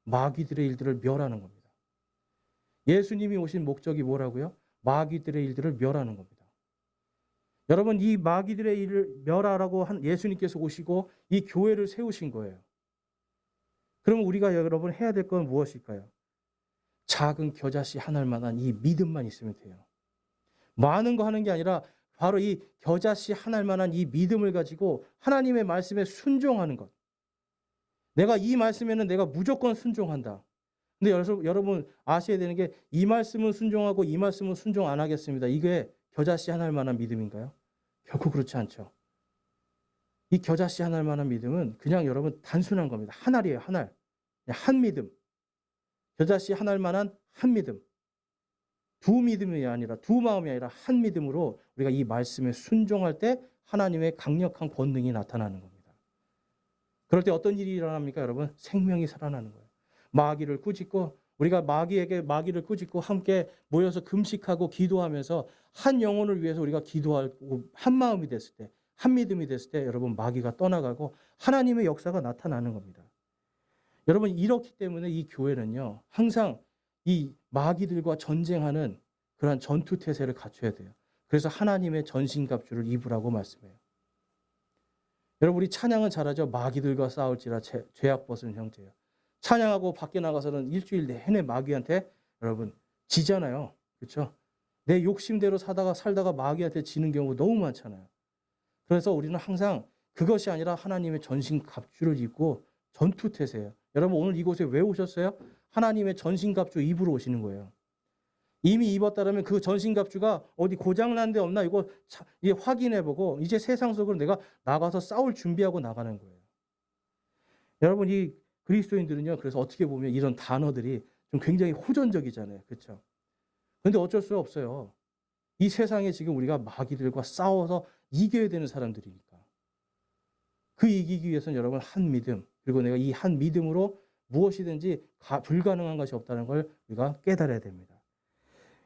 마귀들의 일들을 멸하는 겁니다. 예수님이 오신 목적이 뭐라고요? 마귀들의 일들을 멸하는 겁니다. 여러분, 이 마귀들의 일을 멸하라고 한 예수님께서 오시고 이 교회를 세우신 거예요. 그럼 우리가 여러분 해야 될 건 무엇일까요? 작은 겨자씨 하나만한 이 믿음만 있으면 돼요. 많은 거 하는 게 아니라 바로 이 겨자씨 하나만한 이 믿음을 가지고 하나님의 말씀에 순종하는 것. 내가 이 말씀에는 내가 무조건 순종한다. 근데 여러분 아셔야 되는 게 이 말씀은 순종하고 이 말씀은 순종 안 하겠습니다. 이게 겨자씨 하나만한 믿음인가요? 결코 그렇지 않죠. 이 겨자씨 하나만한 믿음은 그냥 여러분 단순한 겁니다. 한 알이에요, 한 알. 한 믿음. 겨자씨 한 알만한 한 믿음. 두 믿음이 아니라 두 마음이 아니라 한 믿음으로 우리가 이 말씀에 순종할 때 하나님의 강력한 권능이 나타나는 겁니다. 그럴 때 어떤 일이 일어납니까, 여러분? 생명이 살아나는 거예요. 마귀를 꾸짖고 우리가 마귀를 꾸짖고 함께 모여서 금식하고 기도하면서 한 영혼을 위해서 우리가 기도하고 한 마음이 됐을 때, 한 믿음이 됐을 때 여러분 마귀가 떠나가고 하나님의 역사가 나타나는 겁니다. 여러분, 이렇기 때문에 이 교회는요, 항상 이 마귀들과 전쟁하는 그러한 전투태세를 갖춰야 돼요. 그래서 하나님의 전신갑주를 입으라고 말씀해요. 여러분, 우리 찬양은 잘하죠. 마귀들과 싸울지라 죄악 벗은 형제요. 찬양하고 밖에 나가서는 일주일 내내 마귀한테 여러분 지잖아요. 그렇죠? 내 욕심대로 살다가 마귀한테 지는 경우 너무 많잖아요. 그래서 우리는 항상 그것이 아니라 하나님의 전신갑주를 입고 전투태세예요. 여러분, 오늘 이곳에 왜 오셨어요? 하나님의 전신갑주 입으러 오시는 거예요. 이미 입었다면 그 전신갑주가 어디 고장난 데 없나 이거 확인해보고 이제 세상 속으로 내가 나가서 싸울 준비하고 나가는 거예요. 여러분, 이 그리스도인들은요, 그래서 어떻게 보면 이런 단어들이 좀 굉장히 호전적이잖아요. 그렇죠? 그런데 어쩔 수 없어요. 이 세상에 지금 우리가 마귀들과 싸워서 이겨야 되는 사람들이니까. 그 이기기 위해서는 여러분 한 믿음, 그리고 내가 이 한 믿음으로 무엇이든지 불가능한 것이 없다는 걸 우리가 깨달아야 됩니다.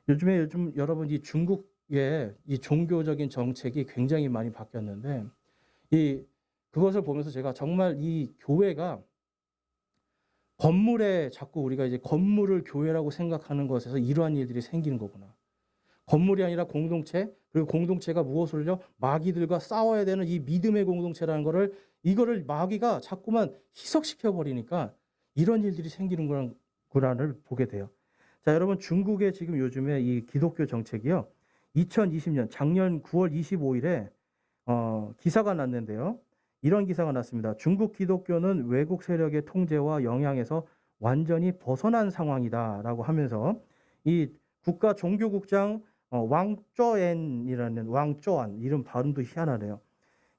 요즘 여러분 이 중국의 이 종교적인 정책이 굉장히 많이 바뀌었는데 그것을 보면서 제가 정말 이 교회가 건물에 자꾸 우리가 이제 건물을 교회라고 생각하는 것에서 이러한 일들이 생기는 거구나. 건물이 아니라 공동체, 그리고 공동체가 무엇을요? 마귀들과 싸워야 되는 이 믿음의 공동체라는 이거를 마귀가 자꾸만 희석시켜 버리니까 이런 일들이 생기는 구나를 보게 돼요. 자, 여러분, 중국의 지금 요즘에 이 기독교 정책이요. 2020년 작년 9월 25일에 기사가 났는데요. 이런 기사가 났습니다. 중국 기독교는 외국 세력의 통제와 영향에서 완전히 벗어난 상황이다라고 하면서 이 국가 종교국장 왕쩌안이라는 왕쩌안, 이름 발음도 희한하네요.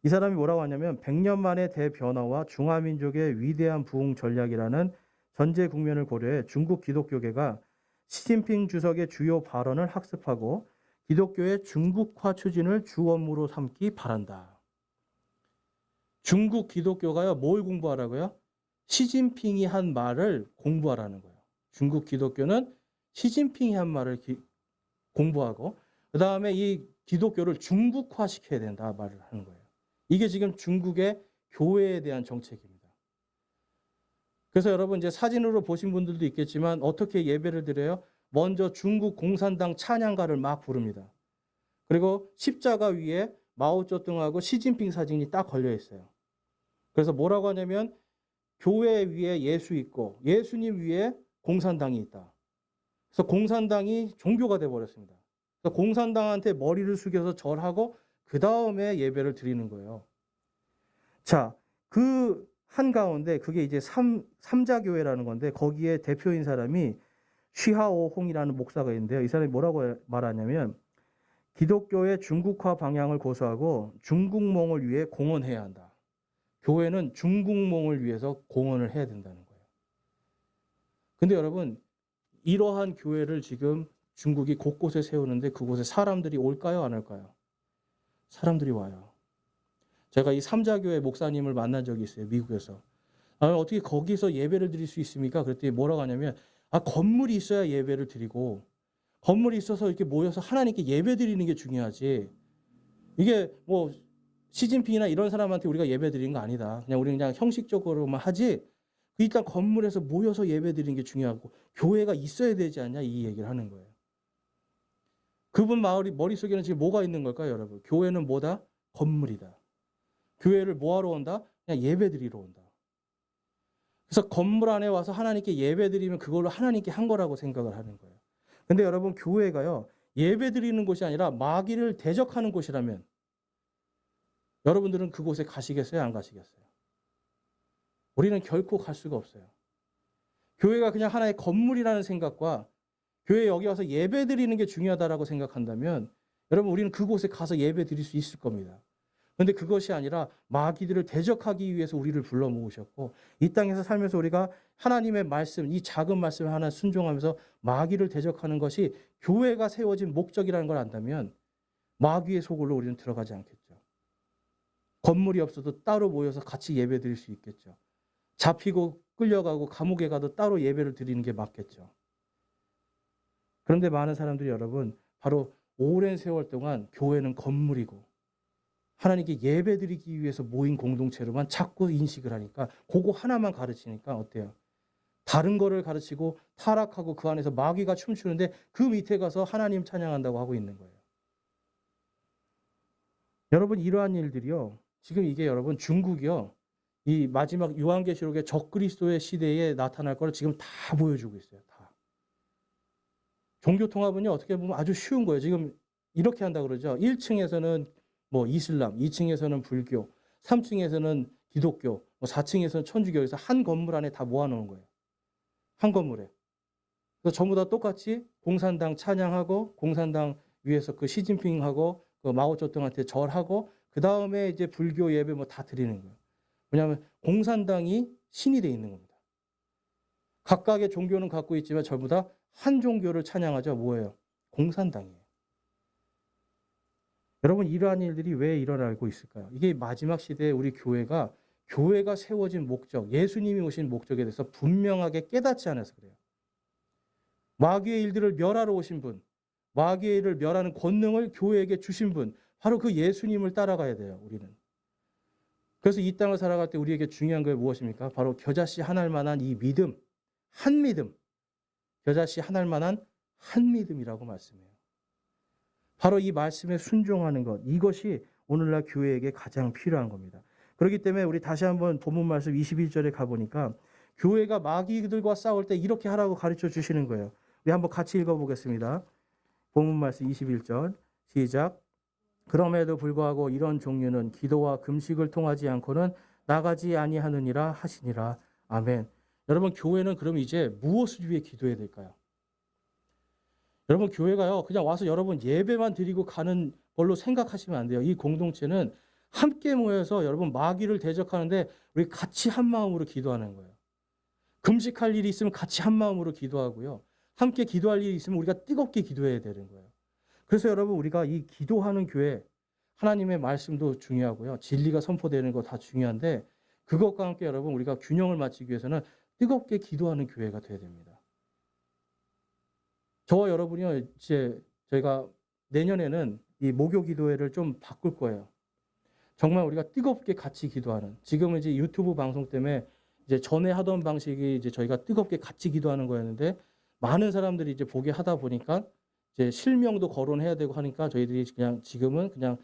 이 사람이 뭐라고 하냐면 100년 만의 대변화와 중화민족의 위대한 부흥 전략이라는 전제 국면을 고려해 중국 기독교계가 시진핑 주석의 주요 발언을 학습하고 기독교의 중국화 추진을 주 업무로 삼기 바란다. 중국 기독교가요, 뭘 공부하라고요? 시진핑이 한 말을 공부하라는 거예요. 중국 기독교는 시진핑이 한 말을 공부하고 그 다음에 이 기독교를 중국화시켜야 된다 말을 하는 거예요. 이게 지금 중국의 교회에 대한 정책입니다. 그래서 여러분 이제 사진으로 보신 분들도 있겠지만 어떻게 예배를 드려요? 먼저 중국 공산당 찬양가를 막 부릅니다. 그리고 십자가 위에 마오쩌둥하고 시진핑 사진이 딱 걸려 있어요. 그래서 뭐라고 하냐면 교회 위에 예수 있고 예수님 위에 공산당이 있다. 그래서 공산당이 종교가 돼버렸습니다. 그래서 공산당한테 머리를 숙여서 절하고 그 다음에 예배를 드리는 거예요. 자, 그 한가운데 그게 이제 삼자교회라는 건데 거기에 대표인 사람이 쉬하오홍이라는 목사가 있는데요. 이 사람이 뭐라고 말하냐면 기독교의 중국화 방향을 고수하고 중국몽을 위해 공헌해야 한다. 교회는 중국몽을 위해서 공헌을 해야 된다는 거예요. 근데 여러분 이러한 교회를 지금 중국이 곳곳에 세우는데 그곳에 사람들이 올까요? 안 올까요? 사람들이 와요. 제가 이 삼자교회 목사님을 만난 적이 있어요. 미국에서. 어떻게 거기서 예배를 드릴 수 있습니까? 그랬더니 뭐라고 하냐면 건물이 있어야 예배를 드리고 건물이 있어서 이렇게 모여서 하나님께 예배 드리는 게 중요하지. 이게 뭐 시진핑이나 이런 사람한테 우리가 예배 드리는 거 아니다. 그냥 우리는 그냥 형식적으로만 하지. 일단 건물에서 모여서 예배 드리는 게 중요하고 교회가 있어야 되지 않냐 이 얘기를 하는 거예요. 그분 머릿속에는 지금 뭐가 있는 걸까요, 여러분? 교회는 뭐다? 건물이다. 교회를 뭐하러 온다? 그냥 예배 드리러 온다. 그래서 건물 안에 와서 하나님께 예배 드리면 그걸로 하나님께 한 거라고 생각을 하는 거예요. 근데 여러분 교회가요. 예배 드리는 곳이 아니라 마귀를 대적하는 곳이라면 여러분들은 그곳에 가시겠어요? 안 가시겠어요? 우리는 결코 갈 수가 없어요. 교회가 그냥 하나의 건물이라는 생각과 교회에 여기 와서 예배 드리는 게 중요하다라고 생각한다면 여러분 우리는 그곳에 가서 예배 드릴 수 있을 겁니다. 그런데 그것이 아니라 마귀들을 대적하기 위해서 우리를 불러 모으셨고 이 땅에서 살면서 우리가 하나님의 말씀, 이 작은 말씀에 하나 순종하면서 마귀를 대적하는 것이 교회가 세워진 목적이라는 걸 안다면 마귀의 소굴로 우리는 들어가지 않겠죠. 건물이 없어도 따로 모여서 같이 예배 드릴 수 있겠죠. 잡히고 끌려가고 감옥에 가도 따로 예배를 드리는 게 맞겠죠. 그런데 많은 사람들이 여러분 바로 오랜 세월 동안 교회는 건물이고 하나님께 예배 드리기 위해서 모인 공동체로만 자꾸 인식을 하니까 그거 하나만 가르치니까 어때요? 다른 거를 가르치고 타락하고 그 안에서 마귀가 춤추는데 그 밑에 가서 하나님 찬양한다고 하고 있는 거예요. 여러분 이러한 일들이요. 지금 이게 여러분 중국이요. 이 마지막 요한계시록의 적그리스도의 시대에 나타날 걸 지금 다 보여주고 있어요. 다. 종교 통합은요. 어떻게 보면 아주 쉬운 거예요. 지금 이렇게 한다 그러죠. 1층에서는 뭐 이슬람, 2층에서는 불교, 3층에서는 기독교, 4층에서는 천주교, 그래서 한 건물 안에 다 모아놓은 거예요. 한 건물에. 그래서 전부 다 똑같이 공산당 찬양하고 공산당 위에서 그 시진핑하고 그 마오쩌둥한테 절하고 그 다음에 이제 불교 예배 뭐 다 드리는 거예요. 왜냐하면 공산당이 신이 돼 있는 겁니다. 각각의 종교는 갖고 있지만 전부 다 한 종교를 찬양하죠. 뭐예요? 공산당이에요. 여러분 이러한 일들이 왜 일어나고 있을까요? 이게 마지막 시대에 우리 교회가 세워진 목적, 예수님이 오신 목적에 대해서 분명하게 깨닫지 않아서 그래요. 마귀의 일들을 멸하러 오신 분, 마귀의 일을 멸하는 권능을 교회에게 주신 분, 바로 그 예수님을 따라가야 돼요. 우리는. 그래서 이 땅을 살아갈 때 우리에게 중요한 게 무엇입니까? 바로 겨자씨 하나일 만한 이 믿음, 한 믿음, 겨자씨 하나일 만한 한 믿음이라고 말씀해요. 바로 이 말씀에 순종하는 것, 이것이 오늘날 교회에게 가장 필요한 겁니다. 그렇기 때문에 우리 다시 한번 본문 말씀 21절에 가보니까 교회가 마귀들과 싸울 때 이렇게 하라고 가르쳐 주시는 거예요. 우리 한번 같이 읽어보겠습니다. 본문 말씀 21절 시작. 그럼에도 불구하고 이런 종류는 기도와 금식을 통하지 않고는 나가지 아니하느니라 하시니라. 아멘. 여러분 교회는 그럼 이제 무엇을 위해 기도해야 될까요? 여러분 교회가요 그냥 와서 여러분 예배만 드리고 가는 걸로 생각하시면 안 돼요. 이 공동체는 함께 모여서 여러분 마귀를 대적하는데 우리 같이 한 마음으로 기도하는 거예요. 금식할 일이 있으면 같이 한 마음으로 기도하고요. 함께 기도할 일이 있으면 우리가 뜨겁게 기도해야 되는 거예요. 그래서 여러분 우리가 이 기도하는 교회 하나님의 말씀도 중요하고요. 진리가 선포되는 거 다 중요한데 그것과 함께 여러분 우리가 균형을 맞추기 위해서는 뜨겁게 기도하는 교회가 돼야 됩니다. 저와 여러분이요. 이제 저희가 내년에는 이 목요 기도회를 좀 바꿀 거예요. 정말 우리가 뜨겁게 같이 기도하는. 지금은 이제 유튜브 방송 때문에 이제 전에 하던 방식이 이제 저희가 뜨겁게 같이 기도하는 거였는데 많은 사람들이 이제 보게 하다 보니까 이제 실명도 거론해야 되고 하니까 저희들이 그냥 지금은 그냥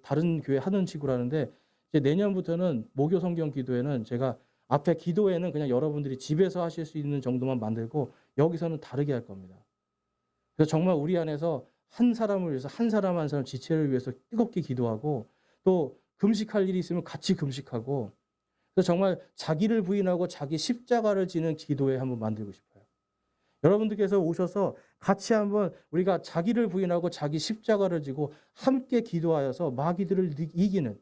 다른 교회 하는 식으로 하는데 이제 내년부터는 목요 성경 기도회는 제가 앞에 기도회는 그냥 여러분들이 집에서 하실 수 있는 정도만 만들고 여기서는 다르게 할 겁니다. 그래서 정말 우리 안에서 한 사람을 위해서 한 사람 한 사람 지체를 위해서 뜨겁게 기도하고 또 금식할 일이 있으면 같이 금식하고 그래서 정말 자기를 부인하고 자기 십자가를 지는 기도회 한번 만들고 싶어요. 여러분들께서 오셔서 같이 한번 우리가 자기를 부인하고 자기 십자가를 지고 함께 기도하여서 마귀들을 이기는.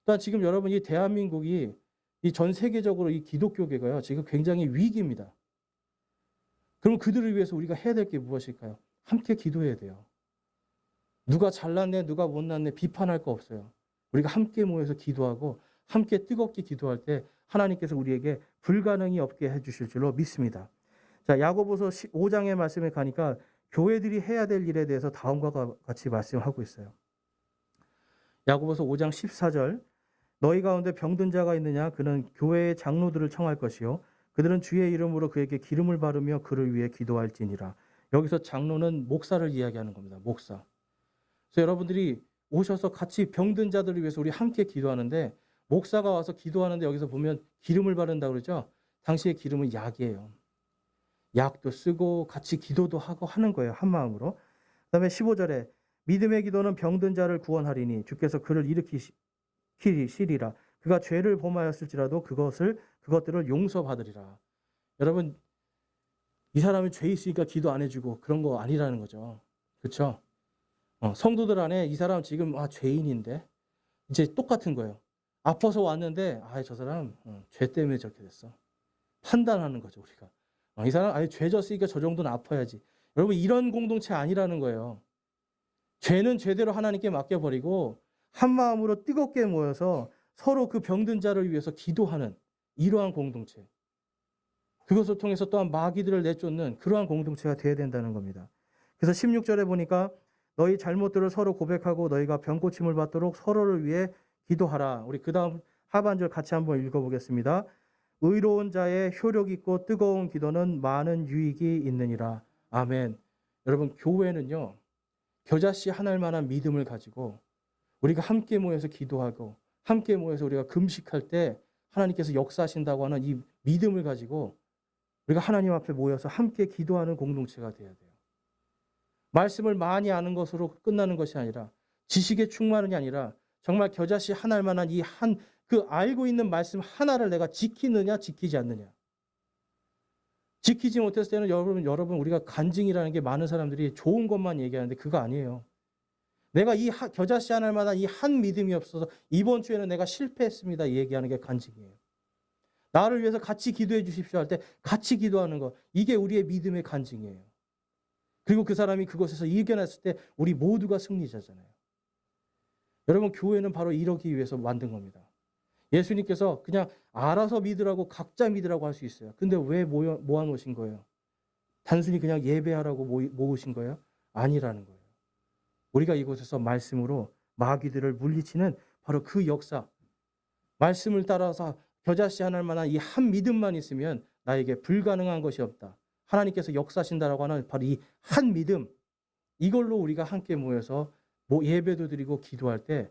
또 지금 여러분 이 대한민국이 이 전 세계적으로 이 기독교계가요 지금 굉장히 위기입니다. 그럼 그들을 위해서 우리가 해야 될 게 무엇일까요? 함께 기도해야 돼요. 누가 잘났네 누가 못났네 비판할 거 없어요. 우리가 함께 모여서 기도하고 함께 뜨겁게 기도할 때 하나님께서 우리에게 불가능이 없게 해주실 줄로 믿습니다. 자, 야고보서 5장의 말씀에 가니까 교회들이 해야 될 일에 대해서 다음과 같이 말씀하고 있어요. 야고보서 5장 14절 너희 가운데 병든 자가 있느냐 그는 교회의 장로들을 청할 것이요 그들은 주의 이름으로 그에게 기름을 바르며 그를 위해 기도할지니라. 여기서 장로는 목사를 이야기하는 겁니다. 목사. 그래서 여러분들이 오셔서 같이 병든 자들을 위해서 우리 함께 기도하는데 목사가 와서 기도하는데 여기서 보면 기름을 바른다고 그러죠. 당시의 기름은 약이에요. 약도 쓰고 같이 기도도 하고 하는 거예요. 한 마음으로. 그다음에 15절에 믿음의 기도는 병든 자를 구원하리니 주께서 그를 일으키시리라. 그가 죄를 범하였을지라도 그것들을 용서받으리라. 여러분 이 사람이 죄 있으니까 기도 안 해주고 그런 거 아니라는 거죠. 그렇죠? 성도들 안에 이 사람 지금 죄인인데 이제 똑같은 거예요. 아파서 왔는데 저 사람 죄 때문에 저렇게 됐어. 판단하는 거죠 우리가. 이 사람 죄 졌으니까 저 정도는 아파야지. 여러분 이런 공동체 아니라는 거예요. 죄는 죄대로 하나님께 맡겨버리고 한 마음으로 뜨겁게 모여서 서로 그 병든 자를 위해서 기도하는 이러한 공동체. 그것을 통해서 또한 마귀들을 내쫓는 그러한 공동체가 되어야 된다는 겁니다. 그래서 16절에 보니까 너희 잘못들을 서로 고백하고 너희가 병고침을 받도록 서로를 위해 기도하라. 우리 그 다음 하반절 같이 한번 읽어보겠습니다. 의로운 자의 효력 있고 뜨거운 기도는 많은 유익이 있느니라. 아멘. 여러분 교회는요. 겨자씨 한 알만한 믿음을 가지고 우리가 함께 모여서 기도하고 함께 모여서 우리가 금식할 때 하나님께서 역사하신다고 하는 이 믿음을 가지고 우리가 하나님 앞에 모여서 함께 기도하는 공동체가 돼야 돼요. 말씀을 많이 아는 것으로 끝나는 것이 아니라 지식에 충만한 게 아니라 정말 겨자씨 한 알만한 그 알고 있는 말씀 하나를 내가 지키느냐 지키지 않느냐. 지키지 못했을 때는 여러분 우리가 간증이라는 게 많은 사람들이 좋은 것만 얘기하는데 그거 아니에요. 내가 이 겨자씨 한 알만한 이 한 믿음이 없어서 이번 주에는 내가 실패했습니다. 이 얘기하는 게 간증이에요. 나를 위해서 같이 기도해 주십시오 할 때 같이 기도하는 거 이게 우리의 믿음의 간증이에요. 그리고 그 사람이 그것에서 이겨냈을 때 우리 모두가 승리자잖아요. 여러분 교회는 바로 이러기 위해서 만든 겁니다. 예수님께서 그냥 알아서 믿으라고 각자 믿으라고 할 수 있어요. 근데 왜 모아놓으신 거예요? 단순히 그냥 예배하라고 모으신 거예요? 아니라는 거예요. 우리가 이곳에서 말씀으로 마귀들을 물리치는 바로 그 역사. 말씀을 따라서 겨자씨 하나 만한 이 한 믿음만 있으면 나에게 불가능한 것이 없다. 하나님께서 역사하신다라고 하는 바로 이 한 믿음. 이걸로 우리가 함께 모여서 예배도 드리고 기도할 때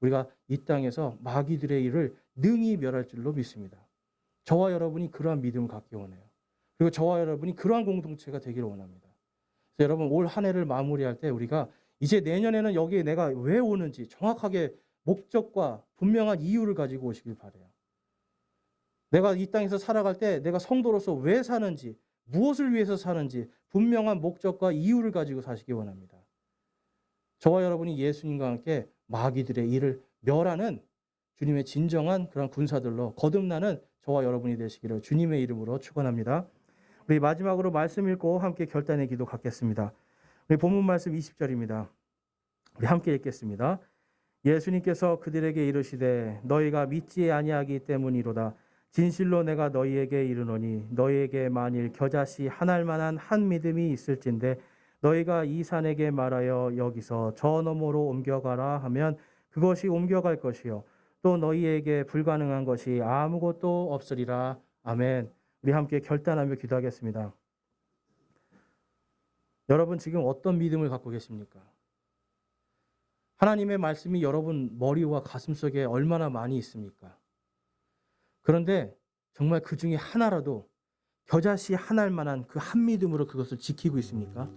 우리가 이 땅에서 마귀들의 일을 능히 멸할 줄로 믿습니다. 저와 여러분이 그러한 믿음을 갖기 원해요. 그리고 저와 여러분이 그러한 공동체가 되기를 원합니다. 그래서 여러분 올 한 해를 마무리할 때 우리가 이제 내년에는 여기에 내가 왜 오는지 정확하게 목적과 분명한 이유를 가지고 오시길 바라요. 내가 이 땅에서 살아갈 때 내가 성도로서 왜 사는지 무엇을 위해서 사는지 분명한 목적과 이유를 가지고 사시기 원합니다. 저와 여러분이 예수님과 함께 마귀들의 일을 멸하는 주님의 진정한 그런 군사들로 거듭나는 저와 여러분이 되시기를 주님의 이름으로 축원합니다. 우리 마지막으로 말씀 읽고 함께 결단의 기도 갖겠습니다. 우리 본문 말씀 20절입니다. 우리 함께 읽겠습니다. 예수님께서 그들에게 이르시되 너희가 믿지 아니하기 때문이로다. 진실로 내가 너희에게 이르노니 너희에게 만일 겨자씨 한 알만한 한 믿음이 있을진데 너희가 이 산에게 말하여 여기서 저 너머로 옮겨가라 하면 그것이 옮겨갈 것이요 또 너희에게 불가능한 것이 아무것도 없으리라. 아멘. 우리 함께 결단하며 기도하겠습니다. 여러분 지금 어떤 믿음을 갖고 계십니까? 하나님의 말씀이 여러분 머리와 가슴속에 얼마나 많이 있습니까? 그런데 정말 그 중에 하나라도 겨자씨 한 알만한 그 한 믿음으로 그것을 지키고 있습니까?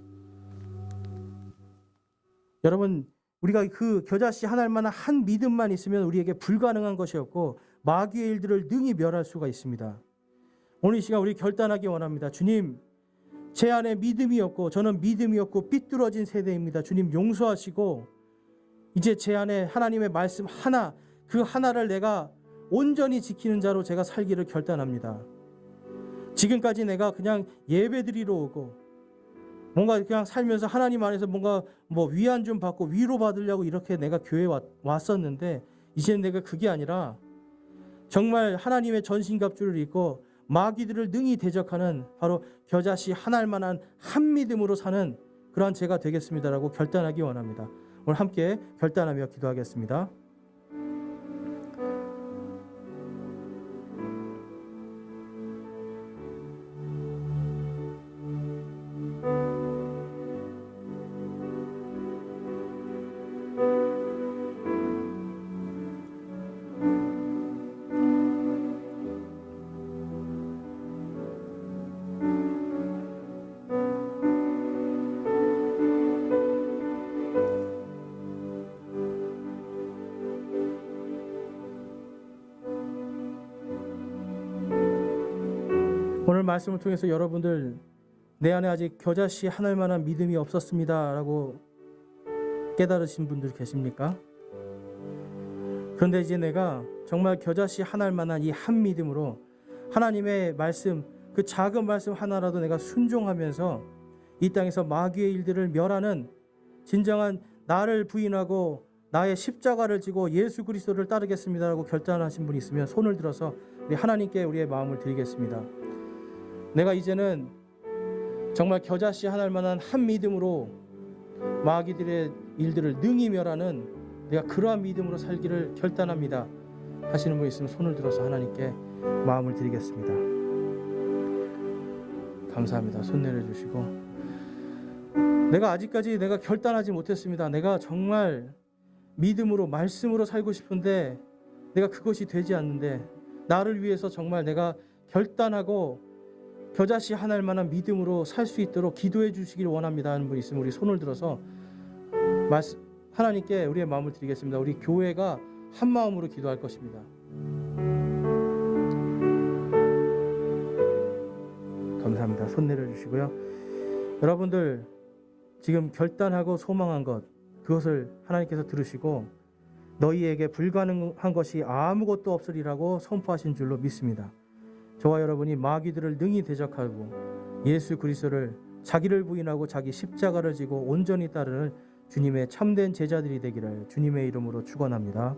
여러분 우리가 그 겨자씨 한 알만한 한 믿음만 있으면 우리에게 불가능한 것이 없고 마귀의 일들을 능히 멸할 수가 있습니다. 오늘 이 시간 우리 결단하기 원합니다. 주님, 제 안에 믿음이 없고 저는 믿음이 없고 삐뚤어진 세대입니다. 주님 용서하시고 이제 제 안에 하나님의 말씀 하나, 그 하나를 내가 온전히 지키는 자로 제가 살기를 결단합니다. 지금까지 내가 그냥 예배드리러 오고 뭔가 그냥 살면서 하나님 안에서 뭔가 위안 좀 받고 위로 받으려고 이렇게 내가 교회에 왔었는데 이제는 내가 그게 아니라 정말 하나님의 전신갑주를 입고 마귀들을 능히 대적하는 바로 겨자씨 한 알만한 한 믿음으로 사는 그러한 제가 되겠습니다라고 결단하기 원합니다. 오늘 함께 결단하며 기도하겠습니다. 오늘 말씀을 통해서 여러분들 내 안에 아직 겨자씨 한 알만한 믿음이 없었습니다 라고 깨달으신 분들 계십니까? 그런데 이제 내가 정말 겨자씨 한 알만한 이 한 믿음으로 하나님의 말씀, 그 작은 말씀 하나라도 내가 순종하면서 이 땅에서 마귀의 일들을 멸하는 진정한 나를 부인하고 나의 십자가를 지고 예수 그리스도를 따르겠습니다라고 결단하신 분이 있으면 손을 들어서 우리 하나님께 우리의 마음을 드리겠습니다. 내가 이제는 정말 겨자씨 한 알만한 한 믿음으로 마귀들의 일들을 능히 멸하는 내가 그러한 믿음으로 살기를 결단합니다 하시는 분 있으면 손을 들어서 하나님께 마음을 드리겠습니다. 감사합니다. 손 내려주시고, 내가 아직까지 내가 결단하지 못했습니다. 내가 정말 믿음으로 말씀으로 살고 싶은데 내가 그것이 되지 않는데 나를 위해서 정말 내가 결단하고 겨자씨 한 알만한 믿음으로 살 수 있도록 기도해 주시기를 원합니다 하는 분 있으면 우리 손을 들어서 하나님께 우리의 마음을 드리겠습니다. 우리 교회가 한 마음으로 기도할 것입니다. 감사합니다. 손 내려주시고요. 여러분들 지금 결단하고 소망한 것, 그것을 하나님께서 들으시고 너희에게 불가능한 것이 아무것도 없으리라고 선포하신 줄로 믿습니다. 저와 여러분이 마귀들을 능히 대적하고 예수 그리스도를 자기를 부인하고 자기 십자가를 지고 온전히 따르는 주님의 참된 제자들이 되기를 주님의 이름으로 축원합니다.